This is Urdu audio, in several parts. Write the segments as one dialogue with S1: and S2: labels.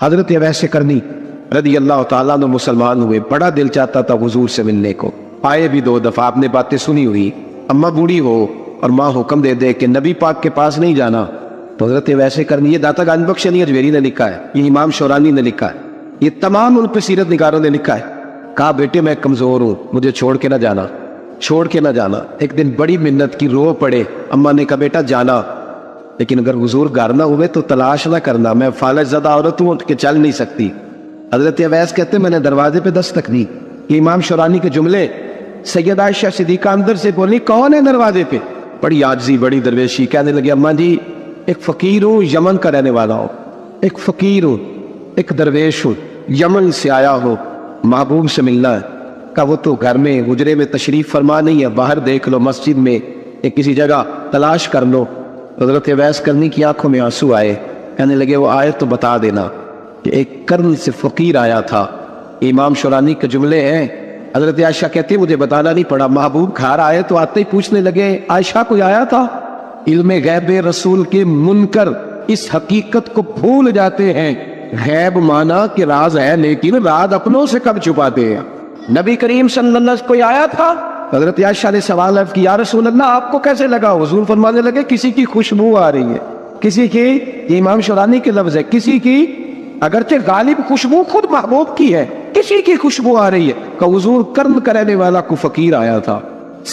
S1: حضرت اویس کرنی رضی اللہ تعالیٰ عنہ مسلمان ہوئے، بڑا دل چاہتا تھا حضور سے ملنے کو، آئے بھی 2 دفعہ، آپ نے باتیں سنی ہوئی، اماں بوڑھی ہو اور ماں حکم دے دے کہ نبی پاک کے پاس نہیں جانا، تو حضرت اویس کرنی، یہ داتا گنج بخش علی اجمیری نے لکھا ہے، یہ امام شورانی نے لکھا ہے، یہ تمام ان پہ سیرت نگاروں نے لکھا ہے، کہا بیٹے میں کمزور ہوں، مجھے چھوڑ کے نہ جانا، چھوڑ کے نہ جانا۔ ایک دن بڑی منت کی، رو پڑے، اماں نے کہا بیٹا جانا، لیکن اگر حضور گھر نہ ہوئے تو تلاش نہ کرنا، میں فالج زدہ عورت ہوں کہ چل نہیں سکتی۔ حضرت اویس کہتے میں نے دروازے پہ دستک دی، یہ امام شورانی کے جملے، سید عائشہ صدیقہ اندر سے بولی کون ہے دروازے پہ؟ بڑی عاجزی، بڑی درویشی، کہنے لگی اماں جی ایک فقیر ہوں، یمن کا رہنے والا ہوں، ایک فقیر ہوں، ایک درویش ہوں، یمن سے آیا ہوں، محبوب سے ملنا ہے۔ کہا وہ تو گھر میں حجرے میں تشریف فرما نہیں ہے، باہر دیکھ لو، مسجد میں یا کسی جگہ تلاش کر لو۔ حضرت اویس کرنی کی آنکھوں میں آنسو آئے، کہنے لگے وہ آئے تو بتا دینا کہ ایک کرن سے فقیر آیا تھا۔ امام شورانی کے جملے ہیں، حضرت عائشہ کہتی مجھے بتانا نہیں پڑا، محبوب گھر آئے تو آتے ہی پوچھنے لگے عائشہ کوئی آیا تھا؟ علم غیب رسول کے منکر اس حقیقت کو بھول جاتے ہیں، غیب مانا کہ راز ہے لیکن راز اپنوں سے کب چھپاتے ہیں۔ نبی کریم صلی اللہ علیہ وسلم کوئی آیا تھا؟ حضرت عائشہ نے سوال عرض کیا یا رسول اللہ آپ کو کیسے لگا؟ حضور فرمانے لگے کسی کی خوشبو آ رہی ہے، کسی کی، یہ امام شورانی کے لفظ ہے، کسی کی اگرچہ غالب خوشبو خود محبوب کی ہے، کسی کی خوشبو آ رہی ہے۔ کہ حضور کرم کرنے والا کو فقیر آیا تھا،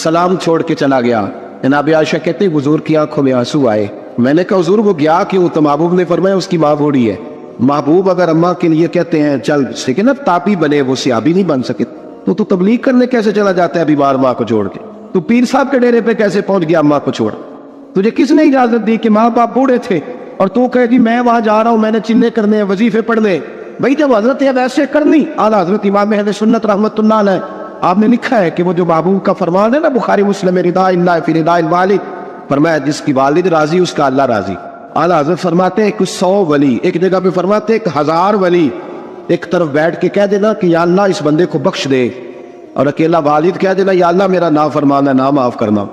S1: سلام چھوڑ کے چلا گیا۔ جناب عائشہ کہتے حضور کی آنکھوں میں آنسو آئے، میں نے کہا حضور وہ گیا کیوں؟ تو محبوب نے فرمایا اس کی ماں بوڑھی ہے۔ محبوب اگر اماں کے لیے کہتے ہیں چل لیکن اب تاپی بنے، وہ صحابی نہیں بن سکے، تو تبلیغ کرنے کیسے چلا جاتا ہے بیمار ماں کو چھوڑ کے؟ تو پیر صاحب کے ڈیرے پہ کیسے پہنچ گیا اماں کو چھوڑ؟ تجھے کس نے اجازت دی کہ ماں باپ بوڑھے تھے اور تو کہے جی میں وہاں جا رہا ہوں، میں نے چلے کرنے ہیں، وظیفے پڑھنے؟ بھائی جب حضرت ویسے کرنی اعلیٰ حضرت امام اہل سنت رحمۃ اللہ علیہ آپ نے لکھا ہے کہ وہ جو محبوب کا فرمان ہے نا بخاری مسلم رضا اللہ فی رضا الوالد، فرمایا جس کی والد راضی اس کا اللہ راضی۔ اعلیٰ حضرت فرماتے ہیں کہ 100 ولی، ایک جگہ پہ فرماتے ہیں کہ 1000 ولی ایک طرف بیٹھ کے کہہ دینا کہ یا اللہ اس بندے کو بخش دے، اور اکیلا والد کہہ دینا یا اللہ میرا نافرمان ہے، نہ معاف کرنا،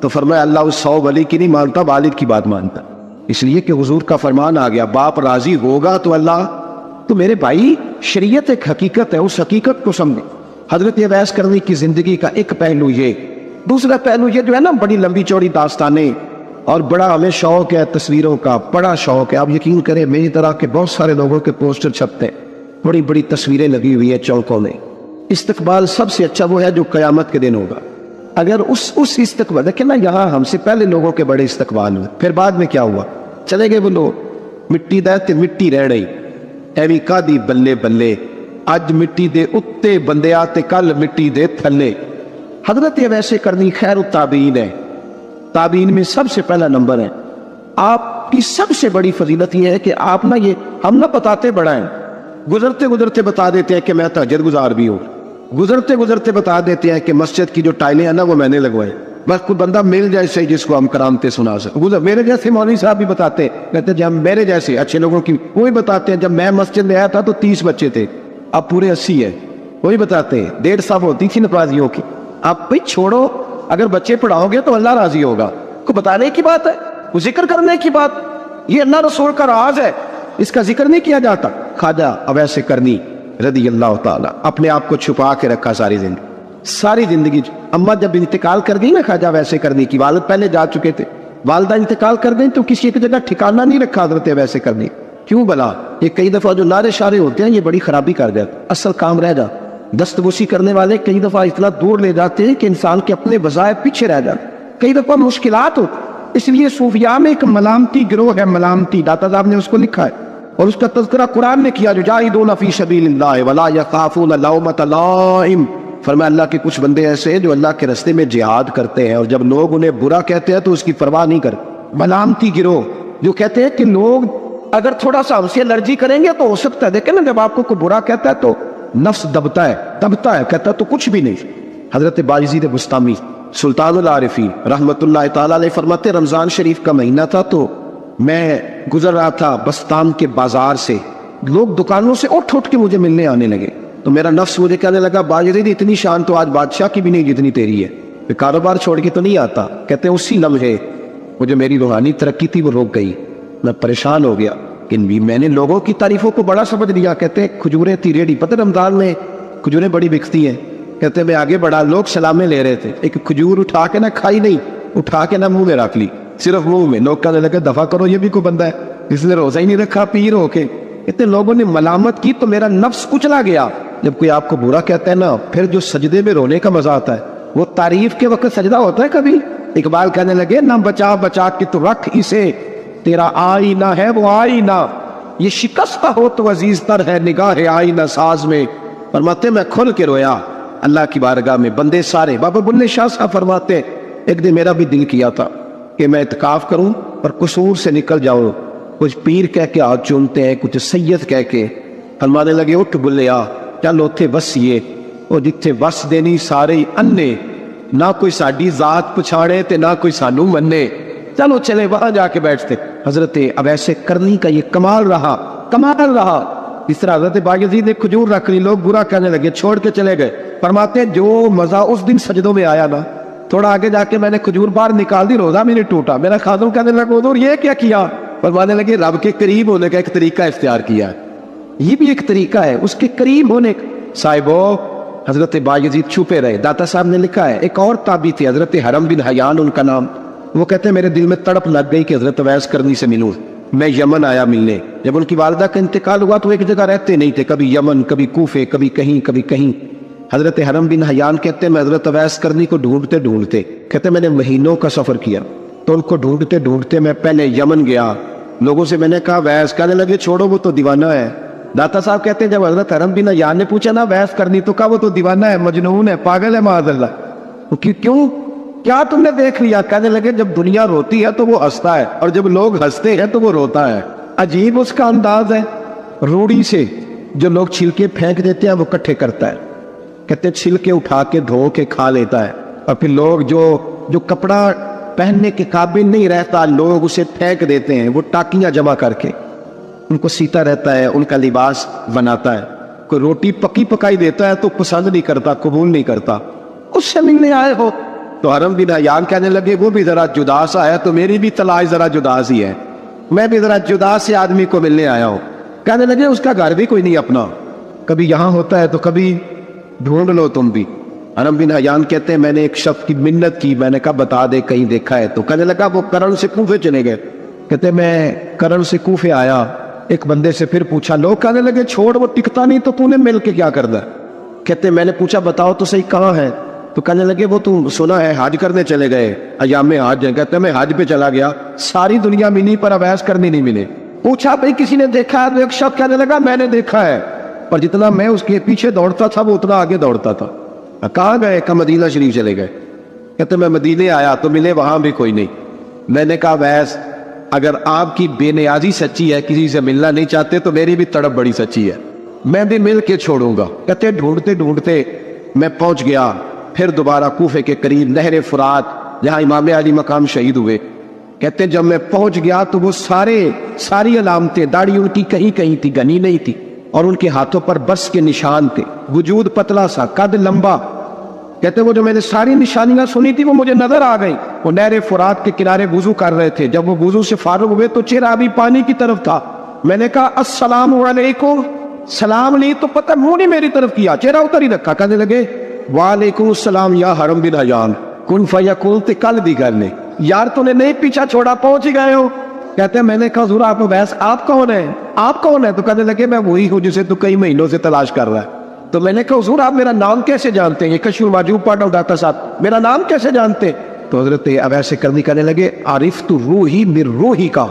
S1: تو فرمایا اللہ اس 100 ولی کی نہیں مانتا، والد کی بات مانتا، اس لیے کہ حضور کا فرمان آ گیا باپ راضی ہوگا تو اللہ۔ تو میرے بھائی شریعت ایک حقیقت ہے، اس حقیقت کو سمجھیں۔ حضرت اویس کرنی کی زندگی کا ایک پہلو یہ، دوسرا پہلو یہ جو ہے نا بڑی لمبی چوڑی داستانیں، اور بڑا ہمیں شوق ہے تصویروں کا، بڑا شوق ہے، آپ یقین کریں میری طرح کے بہت سارے لوگوں کے پوسٹر چھپتے ہیں، بڑی بڑی تصویریں لگی ہوئی ہیں چوکوں میں۔ استقبال سب سے اچھا وہ ہے جو قیامت کے دن ہوگا، اگر اس استقبال دیکھیں نا، یہاں ہم سے پہلے لوگوں کے بڑے استقبال ہوئے، پھر بعد میں کیا ہوا؟ چلے گئے وہ لوگ، مٹی دے تے مٹی رہ رہی، ایوی کا دی بلے بلے، اج مٹی دے اتے بندے آتے کل مٹی دے تھلے۔ حضرت اویس کرنی خیر التابعین ہے، تابعین میں سب سے پہلا نمبر ہے۔ آپ کی سب سے بڑی فضیلت یہ ہے کہ آپ نہ، یہ ہم نہ بتاتے بڑا ہیں، گزرتے گزرتے بتا دیتے ہیں کہ میں تہجد گزار بھی ہوں، گزرتے گزرتے بتا دیتے ہیں کہ مسجد کی جو ٹائلیں ہیں نا وہ میں نے لگوائے، بس کوئی بندہ مل جائے صحیح جس کو ہم کرامتے سنا سکیں۔ میرے جیسے مولوی صاحب بھی بتاتے، کہتے جب میرے جیسے اچھے لوگوں کی وہی بتاتے ہیں، جب میں مسجد میں آیا تھا تو 30 بچے تھے، اب پورے 80 ہے، وہی بتاتے ہیں 1.5 صاحب ہوتی تھی نمازیوں کی۔ آپ بھائی چھوڑو، اگر بچے پڑھاؤ گے تو اللہ راضی ہوگا، کو بتانے کی بات ہے، کو ذکر کرنے کی بات، یہ اللہ رسول کا راز ہے، اس کا ذکر نہیں کیا جاتا۔ خواجہ اویس کرنی رضی اللہ تعالیٰ اپنے آپ کو چھپا کے رکھا ساری زندگی۔ اماں جب انتقال کر گئی نا خواجہ اویس کرنی کی، والد پہلے جا چکے تھے، والدہ انتقال کر گئی تو کسی ایک جگہ ٹھکانہ نہیں رکھا حضرت اویس کرنی۔ کیوں بلا؟ یہ کئی دفعہ جو نعرے شارے ہوتے ہیں یہ بڑی خرابی کر جاتے، اصل کام رہ جاتا۔ دستبوسی کرنے والے کئی دفعہ اتنا دور لے جاتے ہیں کہ انسان کے اپنے وظائف پیچھے رہ جاتے، کئی دفعہ مشکلات ہوتی۔ اس لیے صوفیاء میں ایک ملامتی گروہ ہے، ملامتی، داتا صاحب نے اس کو لکھا ہے اور اس کا تذکرہ قرآن نے کیا، جو جاہدون فی سبیل اللہ ولا یخافون لومۃ لائم، فرمایا اللہ کے کچھ بندے ایسے ہیں جو اللہ کے راستے میں جہاد کرتے ہیں اور جب لوگ انہیں برا کہتے ہیں تو اس کی پرواہ نہیں کرتے۔ ملامتی گروہ جو کہتے ہیں کہ لوگ اگر تھوڑا سا ہم سے الرجی کریں گے تو ہو سکتا ہے، دیکھیں نا جب آپ کو کوئی برا کہتا ہے تو نفس دبتا ہے، کہتا ہے تو کچھ بھی نہیں۔ حضرت بایزید بستامی سلطان العارفین رحمت اللہ تعالیٰ علیہ فرماتے رمضان شریف کا مہینہ تھا تو میں گزر رہا تھا بستان کے بازار سے، لوگ دکانوں سے اٹھ کے مجھے ملنے آنے لگے، تو میرا نفس مجھے کہنے لگا بایزید اتنی شان تو آج بادشاہ کی بھی نہیں جتنی تیری ہے، میں کاروبار چھوڑ کے تو نہیں آتا۔ کہتے ہیں اسی لمحے وہ جو میری روحانی ترقی تھی وہ رک گئی، میں پریشان ہو گیا لیکن بھی میں نے لوگوں کی تعریفوں کو بڑا سمجھ لیا. کہتے ہیں کھجوریں تھی ریڈی, پتہ رمضان میں کھجوریں بڑی بکتی ہیں. کہتے ہیں میں آگے بڑھا, لوگ سلامیں لے رہے تھے, ایک کھجور اٹھا کے نہ کھائی نہیں, اٹھا کے نہ منہ میں رکھ لی, صرف منہ میں. لوگ کہنے لگے دفع کرو, یہ بھی کوئی بندہ ہے اس نے روزہ ہی نہیں رکھا پیر ہو کے. کہتے لوگوں نے ملامت کی تو میرا نفس کچلا گیا. جب کوئی آپ کو برا کہتا ہے نا, پھر جو سجدے میں رونے کا مزہ آتا ہے وہ تعریف کے وقت سجدہ ہوتا ہے کبھی. اقبال کہنے لگے نہ بچا بچا کے تو رکھ اسے, تیرا آئینہ ہے وہ آئینہ, یہ شکستہ ہو تو عزیز تر ہے نگاہ آئینہ ساز میں. فرماتے میں کھل کے رویا اللہ کی بارگاہ میں. بندے سارے, بابا بلے شاہ صاحب فرماتے ایک دن میرا بھی دل کیا تھا کہ میں اعتکاف کروں اور قصور سے نکل جاؤں. کچھ پیر کہہ کے ہاتھ چومتے ہیں, کچھ سید کہہ کے. فرمانے لگے اٹھ بلیا چل اوتھے وسیے, وہ جتھے وس دینی سارے ہی انے, نہ کوئی ساڈی ذات پچھاڑے تے نہ کوئی سانو منے, چلو چلے وہاں جا کے بیٹھتے. حضرت اب ایسے کرنی کا یہ کمال رہا, کمال رہا. اس طرح حضرت بایزید نے کھجور رکھ لی, لوگ برا کہنے لگے, چھوڑ کے چلے گئے. فرماتے ہیں جو مزہ اس دن سجدوں میں آیا نا, تھوڑا آگے جا کے میں نے کھجور باہر نکال دی, روزہ میں نے ٹوٹا. میرا خادم کہنے لگا حضور یہ کیا کیا؟ فرمانے لگے رب کے قریب ہونے کا ایک طریقہ اختیار کیا ہے, یہ بھی ایک طریقہ ہے اس کے قریب ہونے کا. صاحبو حضرت بایزید چھپے رہے. داتا صاحب نے لکھا ہے ایک اور تابعی تھے حضرت حرم بن حیان ان کا نام. وہ کہتے ہیں میرے دل میں تڑپ لگ گئی کہ حضرت اویس کرنی سے ملوں. میں یمن آیا ملنے. جب ان کی والدہ کا انتقال ہوا تو ایک جگہ رہتے نہیں تھے, کبھی یمن کبھی کوفے کبھی کہیں کبھی کہیں. حضرت حرم بن حیان کہتے ہیں میں حضرت اویس کرنی کو ڈھونڈتے ڈھونڈتے, کہتے ہیں میں نے مہینوں کا سفر کیا, تو ان کو ڈھونڈتے ڈھونڈتے میں پہلے یمن گیا. لوگوں سے میں نے کہا ویس, کہنے لگے چھوڑو وہ تو دیوانہ ہے. داتا صاحب کہتے ہیں جب حضرت حرم بن حیان نے پوچھا نا ویس کرنی, تو کہا وہ تو دیوانہ ہے, مجنون ہے, پاگل ہے معاذ اللہ. کیوں کیا تم نے دیکھ لیا؟ کہنے لگے جب دنیا روتی ہے تو وہ ہنستا ہے, اور جب لوگ ہنستے ہیں تو وہ روتا ہے. عجیب اس کا انداز ہے. روڑی سے جو لوگ چھلکے پھینک دیتے ہیں وہ کٹھے کرتا ہے. کہتے ہیں چھلکے اٹھا کے دھو کے کھا لیتا ہے, اور پھر لوگ جو کپڑا پہننے کے قابل نہیں رہتا لوگ اسے پھینک دیتے ہیں, وہ ٹاکیاں جمع کر کے ان کو سیتا رہتا ہے, ان کا لباس بناتا ہے. کوئی روٹی پکی پکائی دیتا ہے تو پسند نہیں کرتا, قبول نہیں کرتا. اس سے ملنے آئے ہو؟ تو حرم بن حیان کہنے لگے وہ بھی ذرا جدا سا ہے تو میری بھی تلاش ذرا جدا سی ہے, میں بھی ذرا جدا سے آدمی کو ملنے آیا ہوں. کہنے لگے اس کا گھر بھی کوئی نہیں اپنا, کبھی یہاں ہوتا ہے تو کبھی ڈھونڈ لو تم بھی. حرم بن حیان کہتے ہیں میں نے ایک شخص کی منت کی, میں نے کہا بتا دے کہیں دیکھا ہے. تو کہنے لگا وہ کرن سے کوفے چلے گئے. کہتے ہیں میں کرن سے کوفے آیا, ایک بندے سے پھر پوچھا, لوگ کہنے لگے چھوڑ وہ ٹکتا نہیں تو نے مل کے کیا کرنا ہے. کہتے ہیں میں نے پوچھا بتاؤ تو صحیح کہاں ہے؟ تو کہنے لگے وہ تم سنا ہے حج کرنے چلے گئے, ایام حج ہیں. کہتے ہیں میں حج پہ چلا گیا, ساری دنیا ملی پر اویس کرنی نہیں ملے. پوچھا بھئی کسی نے دیکھا ہے؟ تو ایک شخص کہنے لگا میں نے دیکھا ہے, پر جتنا میں اس کے پیچھے دوڑتا تھا وہ اتنا آگے دوڑتا تھا. کہاں گئے؟ کہ مدینہ شریف چلے گئے. کہتے میں مدینے آیا تو ملے وہاں بھی کوئی نہیں. میں نے کہا ویس اگر آپ کی بے نیازی سچی ہے, کسی سے ملنا نہیں چاہتے, تو میری بھی تڑپ بڑی سچی ہے, میں بھی مل کے چھوڑوں گا. کہتے ڈھونڈتے ڈھونڈتے میں پہنچ گیا پھر دوبارہ کوفے کے قریب نہر فرات جہاں امام علی مقام شہید ہوئے. کہتے جب میں پہنچ گیا تو وہ ساری علامتیں, داڑھی ان کی کہیں کہیں تھی, گنی نہیں تھی, اور ان کے ہاتھوں پر بس کے نشان تھے, وجود پتلا سا, قد لمبا. کہتے وہ جو میں نے ساری نشانیاں سنی تھی وہ مجھے نظر آ گئی. وہ نہر فرات کے کنارے وضو کر رہے تھے, جب وہ وضو سے فارغ ہوئے تو چہرہ ابھی پانی کی طرف تھا. میں نے کہا السلام علیکم, سلام لی تو پتہ منہ نہیں میری طرف کیا, چہرہ اتر ہی رکھا. کہنے لگے وعلیکم السلام یا حرم بن حیان, کن فیکون تے کل دی گل نے, یار تو نے نہیں پیچھا چھوڑا, پہنچ ہی گئے ہو. کہتے ہیں میں نے کہا حضور آپ ویس آپ کون ہیں, آپ کون ہیں؟ تو کہنے لگے میں وہی ہوں جسے تو کئی مہینوں سے تلاش کر رہا ہے. تو میں نے کہا حضور آپ میرا نام کیسے جانتے ہیں؟ یہ کشف المحجوب پڑھ رہا ہوں داتا صاحب, میرا نام کیسے جانتے ہیں؟ تو حضرت اویس کرنی کہنے لگے عرفت روحی من روحی کا,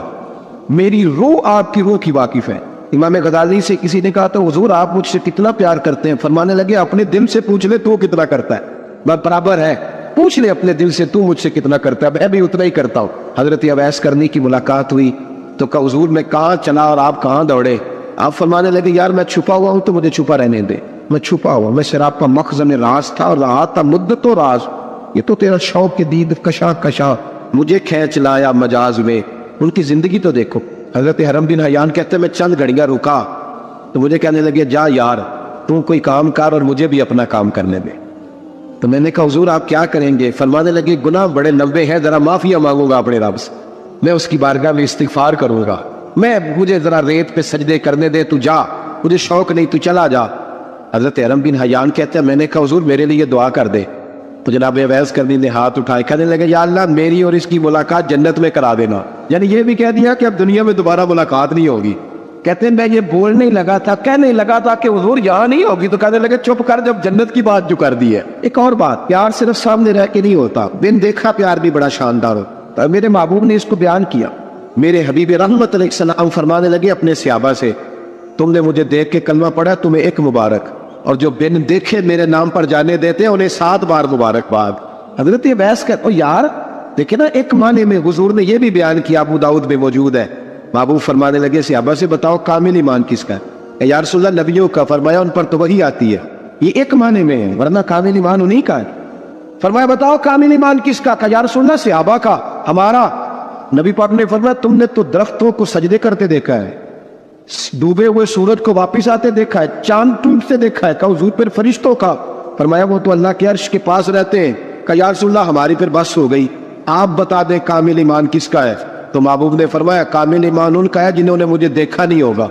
S1: میری روح آپ کی روح کی واقف ہے. امام غزالی سے کسی نے کہا تو حضور آپ مجھ سے کتنا پیار کرتے ہیں؟ فرمانے لگے اپنے دل سے پوچھ لے تو کتنا کرتا ہے, میں برابر ہے, پوچھ لے اپنے دل سے تو مجھ سے کتنا کرتا ہے, میں بھی اتنا ہی کرتا ہوں. حضرت اویس کرنی کی ملاقات ہوئی تو کہا حضور میں کہاں چلا اور آپ کہاں دوڑے؟ آپ فرمانے لگے یار میں چھپا ہوا ہوں تو مجھے چھپا رہنے دے, میں چھپا ہوا, میں شراب کا مخزن راز تھا اور رہا تھا مدت و راز. یہ تو تیرا شوق کی دید کشا کشا مجھے کھینچ لایا مجاز میں. ان کی زندگی تو دیکھو. حضرت حرم بن حیان کہتے ہیں میں چند گھڑیاں رکا تو مجھے کہنے لگے جا یار تو کوئی کام کر اور مجھے بھی اپنا کام کرنے دے. تو میں نے کہا حضور آپ کیا کریں گے؟ فرمانے لگے گناہ بڑے لمبے ہیں, ذرا معافیا مانگوں گا اپنے رب سے, میں اس کی بارگاہ میں استغفار کروں گا, مجھے ذرا ریت پہ سجدے کرنے دے، تو جا، مجھے شوق نہیں، تو چلا جا۔ حضرت ارم بن حیان کہتے ہیں میں نے کہا حضور میرے لیے دعا کر دے، تو جناب اویس کرنی نے ہاتھ اٹھائے، کہنے لگے یا اللہ میری اور اس کی ملاقات جنت میں کرا دینا، یعنی یہ بھی کہہ دیا کہ اب دنیا میں دوبارہ ملاقات نہیں ہوگی۔ کہتے ہیں میں یہ بولنے لگا تھا، کہنے لگا تھا کہ حضور یہاں نہیں ہوگی، تو کہنے لگے چپ کر، جب جنت کی بات جو کر دی ہے۔ ایک اور بات، پیار صرف سامنے رہ کے نہیں ہوتا، بن دیکھا پیار بھی بڑا شاندار ہوتا ہے۔ میرے محبوب نے اس کو بیان کیا، میرے حبیب رحمت علیہ السلام فرمانے لگے اپنے صحابہ سے، تم نے مجھے دیکھ کے کلمہ پڑھا، تمہیں ایک مبارک، اور جو بن دیکھے میرے نام پر جانے دیتے انہیں 7 بار مبارکباد۔ حضرت بحث کہتے او یار دیکھیں نا، ایک معنی میں حضور نے یہ بھی بیان کیا، ابو داؤد میں موجود ہے۔ محبوب فرمانے لگے صحابہ سے بتاؤ کامل ایمان کس کا ہے؟ یا رسول اللہ نبیوں کا۔ فرمایا ان پر تو وہی آتی ہے، یہ ایک معنی میں ہے، ورنہ کامل ایمان انہیں کا ہے۔ فرمایا بتاؤ کامل ایمان کس کا؟ کہا یا رسول اللہ صحابہ کا، ہمارا۔ نبی پاک نے فرمایا تم نے تو درختوں کو سجدے کرتے دیکھا ہے، ڈوبے ہوئے سورج کو واپس آتے دیکھا ہے، چاند ٹوٹتے دیکھا ہے۔ کہا حضور پھر فرشتوں کا؟ فرمایا وہ تو اللہ کے عرش کے پاس رہتے ہیں۔ کہا یا رسول اللہ ہماری پھر بس ہو گئی، آپ بتا دیں کامل ایمان کس کا ہے؟ تو محبوب نے فرمایا کامل ایمان ان کا ہے جنہوں نے مجھے دیکھا نہیں ہوگا،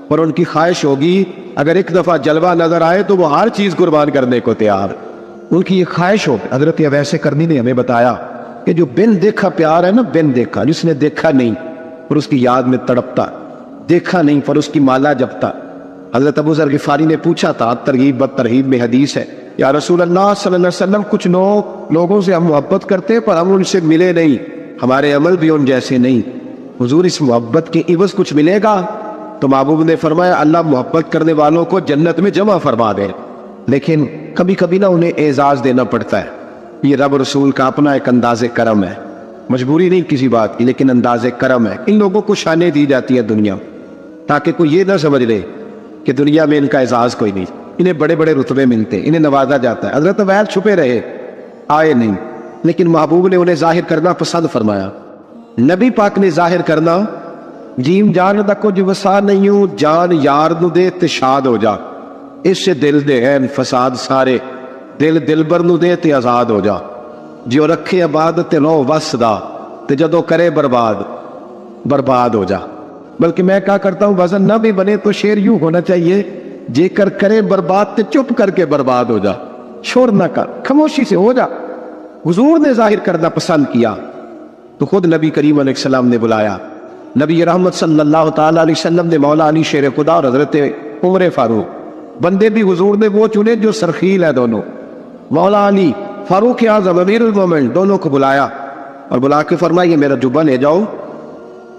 S1: اور ان کی خواہش ہوگی اگر ایک دفعہ جلوہ نظر آئے تو وہ ہر چیز قربان کرنے کو تیار، ان کی یہ خواہش ہو۔ حضرت اویس کرنی نے ہمیں بتایا کہ جو بن دیکھا پیار ہے نا، بن دیکھا، جس نے دیکھا نہیں پر اس کی یاد میں تڑپتا، دیکھا نہیں پر اس کی مالا جپتا۔ حضرت ابو ذر غفاری نے پوچھا تھا، ترغیب و ترہیب میں حدیث ہے، یا رسول اللہ صلی اللہ علیہ وسلم کچھ لوگوں سے ہم محبت کرتے پر ہم ان سے ملے نہیں، ہمارے عمل بھی ان جیسے نہیں، حضور اس محبت کے عوض کچھ ملے گا؟ تو محبوب نے فرمایا اللہ محبت کرنے والوں کو جنت میں جمع فرما دے، لیکن کبھی کبھی نہ انہیں اعزاز دینا پڑتا ہے۔ یہ رب رسول کا اپنا ایک انداز کرم ہے، مجبوری نہیں کسی بات کی، لیکن انداز کرم ہے۔ ان لوگوں کو شانیں دی جاتی ہے دنیا، تاکہ کوئی یہ نہ سمجھ لے کہ دنیا میں ان کا اعزاز کوئی نہیں، انہیں بڑے بڑے رتبے ملتے ہیں، انہیں نوازا جاتا ہے۔ حضرت اویس چھپے رہے، آئے نہیں، لیکن محبوب نے انہیں ظاہر کرنا پسند فرمایا۔ نبی پاک نے ظاہر کرنا، جیم جان دا کچھ وسا نہیں ہوں، جان یار نو دے تے شاد ہو جا، اس سے دل دے ہیں فساد سارے، دل دلبر نو دے تے آزاد ہو جا، جو رکھے آباد تے رو وس دا، تے جدو کرے برباد ہو جا۔ بلکہ میں کہا کرتا ہوں وزن نہ بھی بنے تو شعر یوں ہونا چاہیے، جے کر کرے برباد تے چپ کر کے برباد ہو جا، شور نہ کر، خاموشی سے ہو جا۔ حضور نے ظاہر کرنا پسند کیا تو خود نبی کریم علیہ السلام نے بلایا۔ نبی رحمت صلی اللہ تعالیٰ علیہ وسلم نے مولا علی شیر خدا اور حضرت عمر فاروق، بندے بھی حضور نے وہ چنے جو سرخیل ہے دونوں، مولا علی فاروق اعظم امیر المومنین، دونوں کو بلایا اور بلا کے فرمایا یہ میرا جبہ لے جاؤ،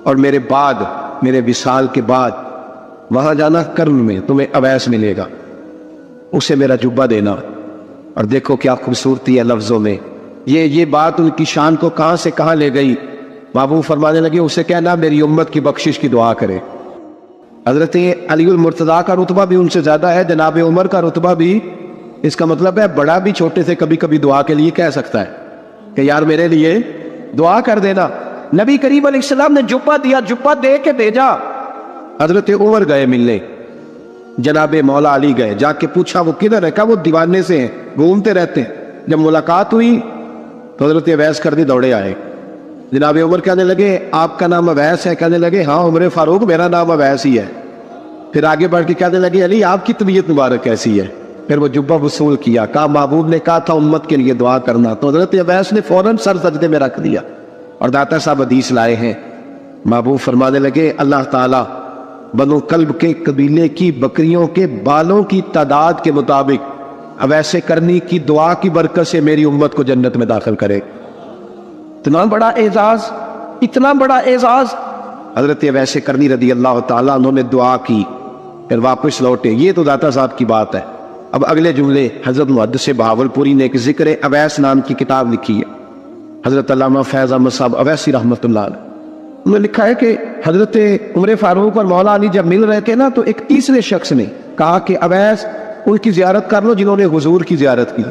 S1: اور میرے بعد، میرے وصال کے بعد وہاں جانا کرن میں تمہیں اویس ملے گا، اسے میرا جبہ دینا۔ اور دیکھو کیا خوبصورتی ہے لفظوں میں، یہ بات ان کی شان کو کہاں سے کہاں لے گئی۔ محبوب فرمانے لگے اسے کہنا میری امت کی بخشش کی دعا کرے۔ حضرت علی المرتضیٰ کا رتبہ بھی ان سے زیادہ ہے، جناب عمر کا رتبہ بھی، اس کا مطلب ہے بڑا بھی چھوٹے سے کبھی کبھی دعا کے لیے کہہ سکتا ہے کہ یار میرے لیے دعا کر دینا۔ نبی کریم علیہ السلام نے جبہ دیا، جبہ دے کے بھیجا۔ حضرت عمر گئے ملنے، جناب مولا علی گئے، جا کے پوچھا وہ کدھر ہے؟ کہا وہ دیوانے سے ہیں، گھومتے رہتے ہیں۔ جب ملاقات ہوئی تو حضرت اویس کرنی دوڑے آئے، جناب عمر کہنے لگے آپ کا نام اویس ہے؟ کہنے لگے ہاں عمر فاروق میرا نام اویس ہی ہے۔ پھر آگے بڑھ کے کہنے لگے علی آپ کی طبیعت مبارک کیسی ہے؟ پھر وہ جبہ وصول کیا، کہا محبوب نے کہا تھا امت کے لیے دعا کرنا، تو حضرت اویس نے فوراً سر سجدے میں رکھ دیا۔ اور داتا صاحب حدیث لائے ہیں، محبوب فرمانے لگے اللہ تعالیٰ بنو کلب کے قبیلے کی بکریوں کے بالوں کی تعداد کے مطابق اویس کرنی کی دعا کی برکت سے میری امت کو جنت میں داخل کرے۔ اتنا بڑا اعزاز، اتنا بڑا اعزاز۔ حضرت اویس کرنی رضی اللہ تعالیٰ انہوں نے دعا کی، پھر واپس لوٹے۔ یہ تو داتا صاحب کی بات ہے۔ اب اگلے جملے حضرت محدث بہاولپوری نے ایک ذکر اویس نام کی کتاب لکھی ہے، حضرت علامہ فیض احمد صاحب اویسی رحمۃ اللہ علیہ، انہوں نے لکھا ہے کہ حضرت عمر فاروق اور مولا علی جب مل رہے تھے نا، تو ایک تیسرے شخص نے کہا کہ اویس ان کی زیارت کر لو جنہوں نے حضور کی زیارت کی،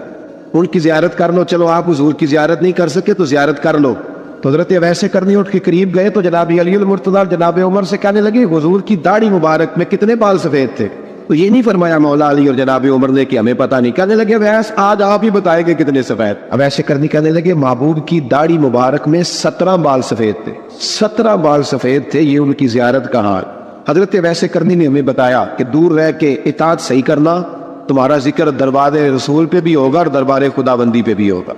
S1: ان کی زیارت کر لو، چلو آپ حضور کی زیارت نہیں کر سکے تو زیارت کر لو۔ تو حضرت اویس کرنی اٹھ کے قریب گئے تو جناب علی المرتضیٰ جناب عمر سے کہنے لگے حضور کی داڑھی مبارک میں کتنے بال سفید تھے؟ تو یہ نہیں فرمایا مولا علی اور جناب عمر نے کہ ہمیں پتہ نہیں. کہنے لگے ویس آج آپ ہی بتائیں گے کتنے سفید. اب ایسے کرنے کہنے لگے محبوب کی داڑھی مبارک میں 17 بال سفید تھے. 17 بال سفید تھے. یہ ان کی زیارت کا حال. حضرت ویسے کرنی نے ہمیں بتایا کہ دور رہ کے اطاعت صحیح کرنا، تمہارا ذکر دربار رسول پہ بھی ہوگا اور دربار خدا بندی پہ بھی ہوگا.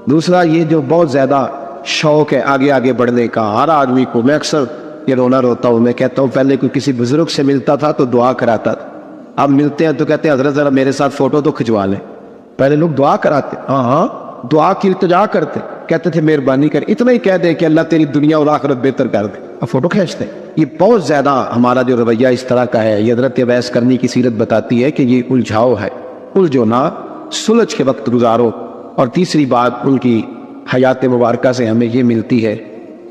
S1: دوسرا یہ جو بہت زیادہ شوق ہے آگے آگے بڑھنے کا ہر آدمی کو، میں اکثر یہ رونا روتا ہوں. میں کہتا ہوں پہلے کوئی کسی بزرگ سے ملتا تھا تو دعا کراتا تھا. اب ملتے ہیں تو کہتے ہیں حضرت ذرا میرے ساتھ فوٹو تو کھنچوا لیں. پہلے لوگ دعا کراتے، ہاں دعا کی التجا کرتے، کہتے تھے مہربانی کر اتنا ہی کہہ دے کہ اللہ تیری دنیا اور آخرت بہتر کر دے. اب فوٹو کھینچتے. یہ بہت زیادہ ہمارا جو رویہ اس طرح کا ہے. یہ حضرت ویس کرنی کی سیرت بتاتی ہے کہ یہ الجھاؤ ہے. الجھو نہ، سلجھ کے وقت گزارو. اور تیسری بات ان کی حیات مبارکہ سے ہمیں یہ ملتی ہے،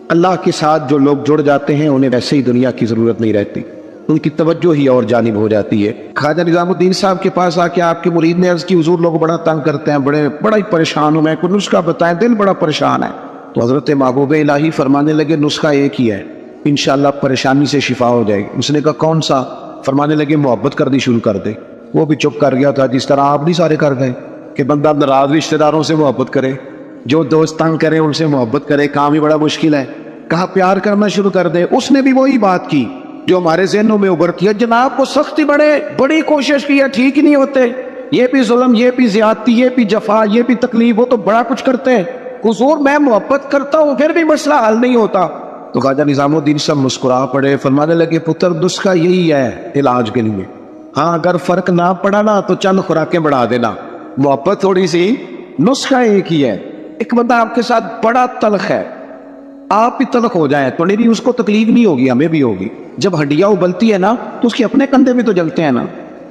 S1: اللہ کے ساتھ جو لوگ جڑ جاتے ہیں انہیں ویسے ہی دنیا کی ضرورت نہیں رہتی، ان کی توجہ ہی اور جانب ہو جاتی ہے. خواجہ نظام الدین صاحب کے پاس آ کے آپ کے مرید نے عرض کی حضور لوگ بڑا تنگ کرتے ہیں، بڑا ہی پریشان ہوں میں، کوئی نسخہ بتائیں، دل بڑا پریشان ہے. تو حضرت محبوب الہی فرمانے لگے نسخہ ایک ہی ہے، انشاءاللہ پریشانی سے شفا ہو جائے گی. اس نے کہا کون سا؟ فرمانے لگے محبت کرنی شروع کر دے. وہ بھی چپ کر گیا تھا جس طرح آپ نہیں سارے کر گئے کہ بندہ ناراض رشتہ داروں سے محبت کرے، جو دوست تنگ کرے ان سے محبت کرے، کام ہی بڑا مشکل ہے. کہا پیار کرنا شروع کر دے. اس نے بھی وہی بات کی جو ہمارے ذہنوں میں ابھرتی ہے، جناب کو سختی بڑی کوشش کی ہے، ٹھیک ہی نہیں ہوتے، یہ بھی ظلم، یہ بھی زیادتی، یہ بھی جفا، یہ بھی تکلیف، وہ تو بڑا کچھ کرتے ہیں. حضور میں محبت کرتا ہوں پھر بھی مسئلہ حل نہیں ہوتا. تو خواجہ نظام الدین صاحب مسکرا پڑے، فرمانے لگے پتر نسخہ یہی ہے علاج کے لیے. ہاں اگر فرق نہ پڑا نا تو چند خوراکیں بڑھا دینا، محبت تھوڑی سی، نسخہ ایک ہی ہے. ایک بندہ آپ کے ساتھ بڑا تلخ ہے، آپ بھی تلخ ہو جائیں تو نہیں اس کو تکلیف نہیں ہوگی، ہمیں بھی ہوگی. جب ہڈیاں ابلتی ہے نا تو اس کے اپنے کندھے بھی تو جلتے ہیں نا.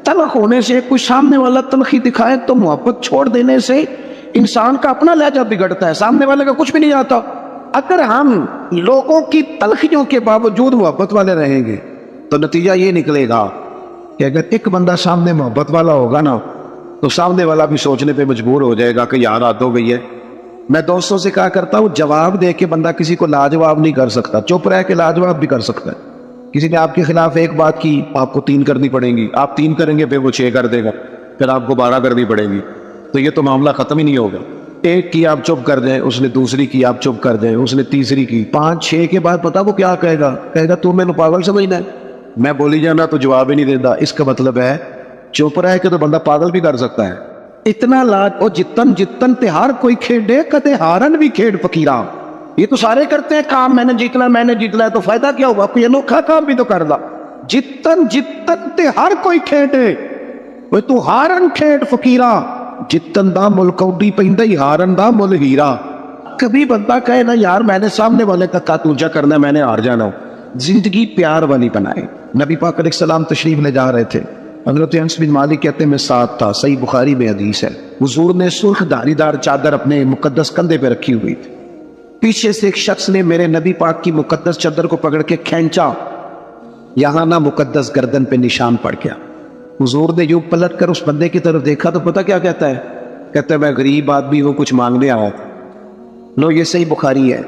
S1: تلخ ہونے سے کوئی سامنے والا تلخی دکھائے تو محبت چھوڑ دینے سے انسان کا اپنا لہجہ بگڑتا ہے، سامنے والے کا کچھ بھی نہیں آتا. اگر ہم لوگوں کی تلخیوں کے باوجود محبت والے رہیں گے تو نتیجہ یہ نکلے گا کہ اگر ایک بندہ سامنے محبت والا ہوگا نا تو سامنے والا بھی سوچنے پہ مجبور ہو جائے گا کہ یار حد ہو گئی ہے. میں دوستوں سے کہا کرتا ہوں جواب دے کے بندہ کسی کو لاجواب نہیں کر سکتا، چپ رہ کے لاجواب بھی کر سکتا ہے. کسی نے آپ کے خلاف ایک بات کی، آپ کو 3 کرنی پڑیں گی، آپ 3 کریں گے پھر وہ 6 کر دے گا، پھر آپ کو 12 کرنی پڑیں گی. تو یہ تو معاملہ ختم ہی نہیں ہوگا. ایک کی آپ چپ کر دیں، اس نے دوسری کی آپ چپ کر دیں، اس نے تیسری کی، 5 6 کے بعد پتا وہ کیا کہے گا تو میں نے پاگل سمجھنا ہے، میں بولی جانا تو جواب ہی نہیں دیتا. اس کا مطلب ہے چپ رہ کے تو بندہ پاگل بھی کر سکتا ہے. اتنا لاج او جتن تہار کوئی کھیڑے کتے ہارن بھی کھیڑ فقیراں. یہ تو سارے کرتے ہیں کام، میں نے جیتنا ہے تو فائدہ کیا ہوا؟ کوئی انوکھا کام بھی تو کر دا. جتن تہار کوئی کھیڑے وہ تو ہارن کھیڑ فقیراں. جتن دا ملک اڈی پہندا ہی ہارن دا مل ہیرا. کبھی بندہ کہے نا یار میں نے سامنے والے کا کاتوجا کرنا ہے، میں نے ہار جانا. زندگی پیار والی بنائے. نبی پاک علیہ السلام تشریف لے جا رہے تھے، حضرت انس بن مالک کہتے ہیں میں ساتھ تھا، صحیح بخاری میں حدیث ہے. حضور نے سرخ دھاری دار چادر اپنے مقدس کندھے پہ رکھی ہوئی تھی. پیچھے سے ایک شخص نے میرے نبی پاک کی مقدس چادر کو پکڑ کے کھینچا، یہاں نہ مقدس گردن پہ نشان پڑ گیا. حضور نے یوں پلٹ کر اس بندے کی طرف دیکھا تو پتہ کیا کہتا ہے؟ کہتا ہے میں غریب آدمی ہوں، کچھ مانگنے آیا تھا. لو یہ صحیح بخاری ہے،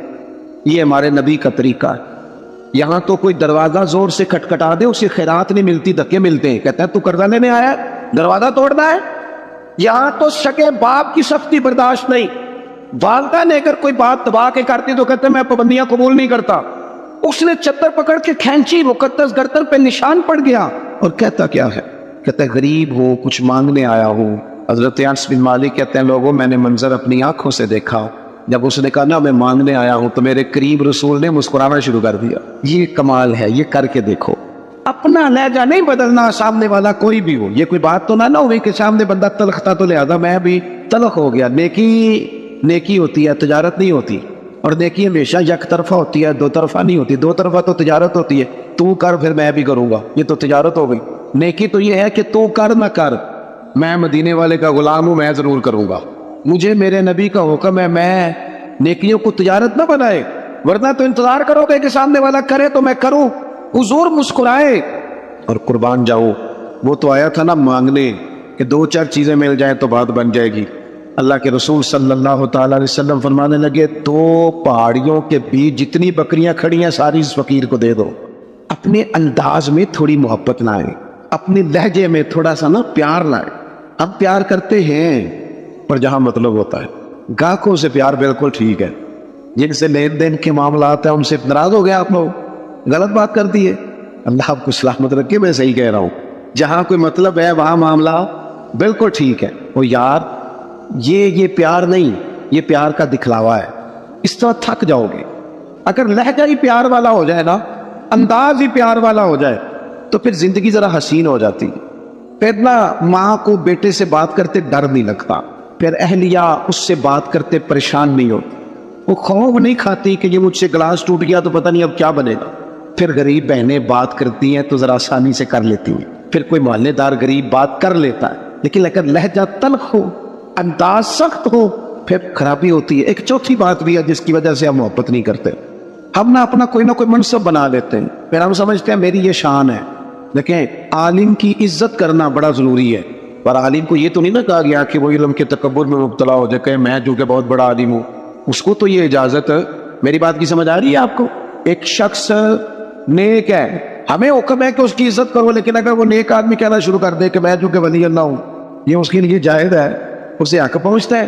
S1: یہ ہمارے نبی کا طریقہ ہے. یہاں تو کوئی دروازہ زور سے کھٹکھٹا دے اسے خیرات نہیں ملتی، دھکے ملتے ہیں. کہتا ہے تو قرضہ لینے آیا ہے، دروازہ توڑنا ہے؟ یہاں تو سگے باپ کی سختی برداشت نہیں، والدہ نے اگر کوئی بات دبا کے کرتی تو کہتے ہیں میں پابندیاں قبول نہیں کرتا. اس نے چادر پکڑ کے کھینچی، مقدس گردن پہ نشان پڑ گیا. اور کہتا کیا ہے؟ کہتا ہے غریب ہوں، کچھ مانگنے آیا ہوں. حضرت انس بن مالک کہتے ہیں لوگوں میں نے منظر اپنی آنکھوں سے دیکھا. جب اس نے کہا نا میں مانگنے آیا ہوں تو میرے قریب رسول نے مسکرانا شروع کر دیا. یہ کمال ہے، یہ کر کے دیکھو. اپنا لہجہ نہیں بدلنا، سامنے والا کوئی بھی ہو. یہ کوئی بات تو نہ ہوئی کہ سامنے بندہ تلخ تھا تو لہذا میں بھی تلخ ہو گیا. نیکی ہوتی ہے، تجارت نہیں ہوتی. اور نیکی ہمیشہ یک طرفہ ہوتی ہے، 2 طرفہ نہیں ہوتی. 2 طرفہ تو تجارت ہوتی ہے، تو کر پھر میں بھی کروں گا، یہ تو تجارت ہو گئی. نیکی تو یہ ہے کہ تو کر نہ کر، میں مدینے والے کا غلام ہوں، میں ضرور کروں گا. مجھے میرے نبی کا حکم ہے میں نیکیوں کو تجارت نہ بنائے، ورنہ تو انتظار کرو گے کہ سامنے والا کرے تو میں کروں. حضور مسکرائے اور قربان جاؤ. وہ تو آیا تھا نا مانگنے کہ 2 4 چیزیں مل جائیں تو بات بن جائے گی. اللہ کے رسول صلی اللہ تعالی علیہ وسلم فرمانے لگے 2 پہاڑیوں کے بیچ جتنی بکریاں کھڑی ہیں ساری اس فقیر کو دے دو. اپنے انداز میں تھوڑی محبت لائیں. اپنی لہجے میں تھوڑا سا نا پیار لائے. ہم پیار کرتے ہیں پر جہاں مطلب ہوتا ہے. گاہکوں سے پیار بالکل ٹھیک ہے, جن سے لین دین کے معاملات ہیں ان سے ناراض ہو گیا آپ لوگ, غلط بات کر دی ہے. اللہ آپ کو سلامت رکھے, میں صحیح کہہ رہا ہوں. جہاں کوئی مطلب ہے وہاں معاملہ بالکل ٹھیک ہے. وہ یار یہ پیار نہیں, یہ پیار کا دکھلاوا ہے. اس طرح تھک جاؤ گے. اگر لہجہ ہی پیار والا ہو جائے نا, انداز ہی پیار والا ہو جائے, تو پھر زندگی ذرا حسین ہو جاتی. پھر نا ماں کو بیٹے سے بات کرتے ڈر نہیں لگتا, پھر اہلیہ اس سے بات کرتے پریشان نہیں ہوتی, وہ خوف نہیں کھاتی کہ یہ مجھ سے گلاس ٹوٹ گیا تو پتہ نہیں اب کیا بنے گا. پھر غریب بہنیں بات کرتی ہیں تو ذرا آسانی سے کر لیتی ہیں. پھر کوئی محلے دار غریب بات کر لیتا ہے. لیکن اگر لہجہ تلخ ہو, انداز سخت ہو, پھر خرابی ہوتی ہے. ایک چوتھی بات بھی ہے جس کی وجہ سے ہم محبت نہیں کرتے. ہم نا اپنا کوئی نہ کوئی منصب بنا لیتے ہیں, پھر ہم سمجھتے ہیں میری یہ شان ہے. دیکھیں, عالم کی عزت کرنا بڑا ضروری ہے, پر عالم کو یہ تو نہیں نہ کہا گیا کہ وہ علم کے تکبر میں مبتلا ہو جائے کہ میں جو کہ بہت بڑا عالم ہوں. اس کو تو یہ اجازت, میری بات کی سمجھ آ رہی ہے آپ کو؟ ایک شخص نیک ہے, ہمیں حکم ہے کہ اس کی عزت کرو, لیکن اگر وہ نیک آدمی کہنا شروع کر دے کہ میں جو کہ ولی اللہ ہوں, یہ اس کے لیے جائز ہے, اسے حق پہنچتا ہے.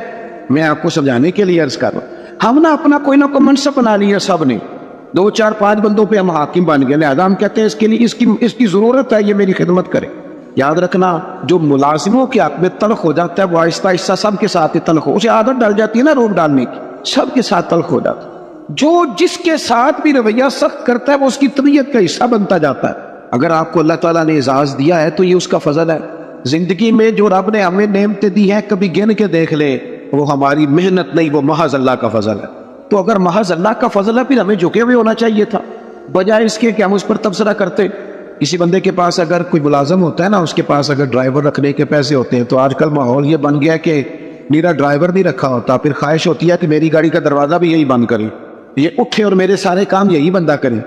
S1: میں آپ کو سمجھانے کے لیے عرض کر رہا ہوں. ہم نے اپنا کوئی نہ کوئی منصب بنا لیا سب نے, 2 4 5 بندوں پہ ہم حاکم بن گئے, لہذا ہم کہتے ہیں اس کے لیے اس کی ضرورت ہے, یہ میری خدمت کرے. یاد رکھنا, جو ملازموں کے حق میں تلخ ہو جاتا ہے وہ آہستہ آہستہ سب کے ساتھ ہی تلخ ہو, اسے عادت ڈال جاتی ہے نا روک ڈالنے کی, سب کے ساتھ تلخ ہو جاتا ہے. جو جس کے ساتھ بھی رویہ سخت کرتا ہے وہ اس کی طبیعت کا حصہ بنتا جاتا ہے. اگر آپ کو اللہ تعالیٰ نے اعزاز دیا ہے تو یہ اس کا فضل ہے. زندگی میں جو رب نے ہمیں نعمتیں دی ہیں کبھی گن کے دیکھ لے, وہ ہماری محنت نہیں, وہ محض اللہ کا فضل ہے. تو اگر محض اللہ کا فضل ہے پھر ہمیں جھکے ہوئے ہونا چاہیے تھا, بجائے اس کے کہ ہم اس پر تبصرہ کرتے. کسی بندے کے پاس اگر کوئی ملازم ہوتا ہے نا, اس کے پاس اگر ڈرائیور رکھنے کے پیسے ہوتے ہیں, تو آج کل ماحول یہ بن گیا کہ میرا ڈرائیور نہیں رکھا ہوتا, پھر خواہش ہوتی ہے کہ میری گاڑی کا دروازہ بھی یہی بند کرے, یہ اٹھے اور میرے سارے کام یہی بندہ کرے.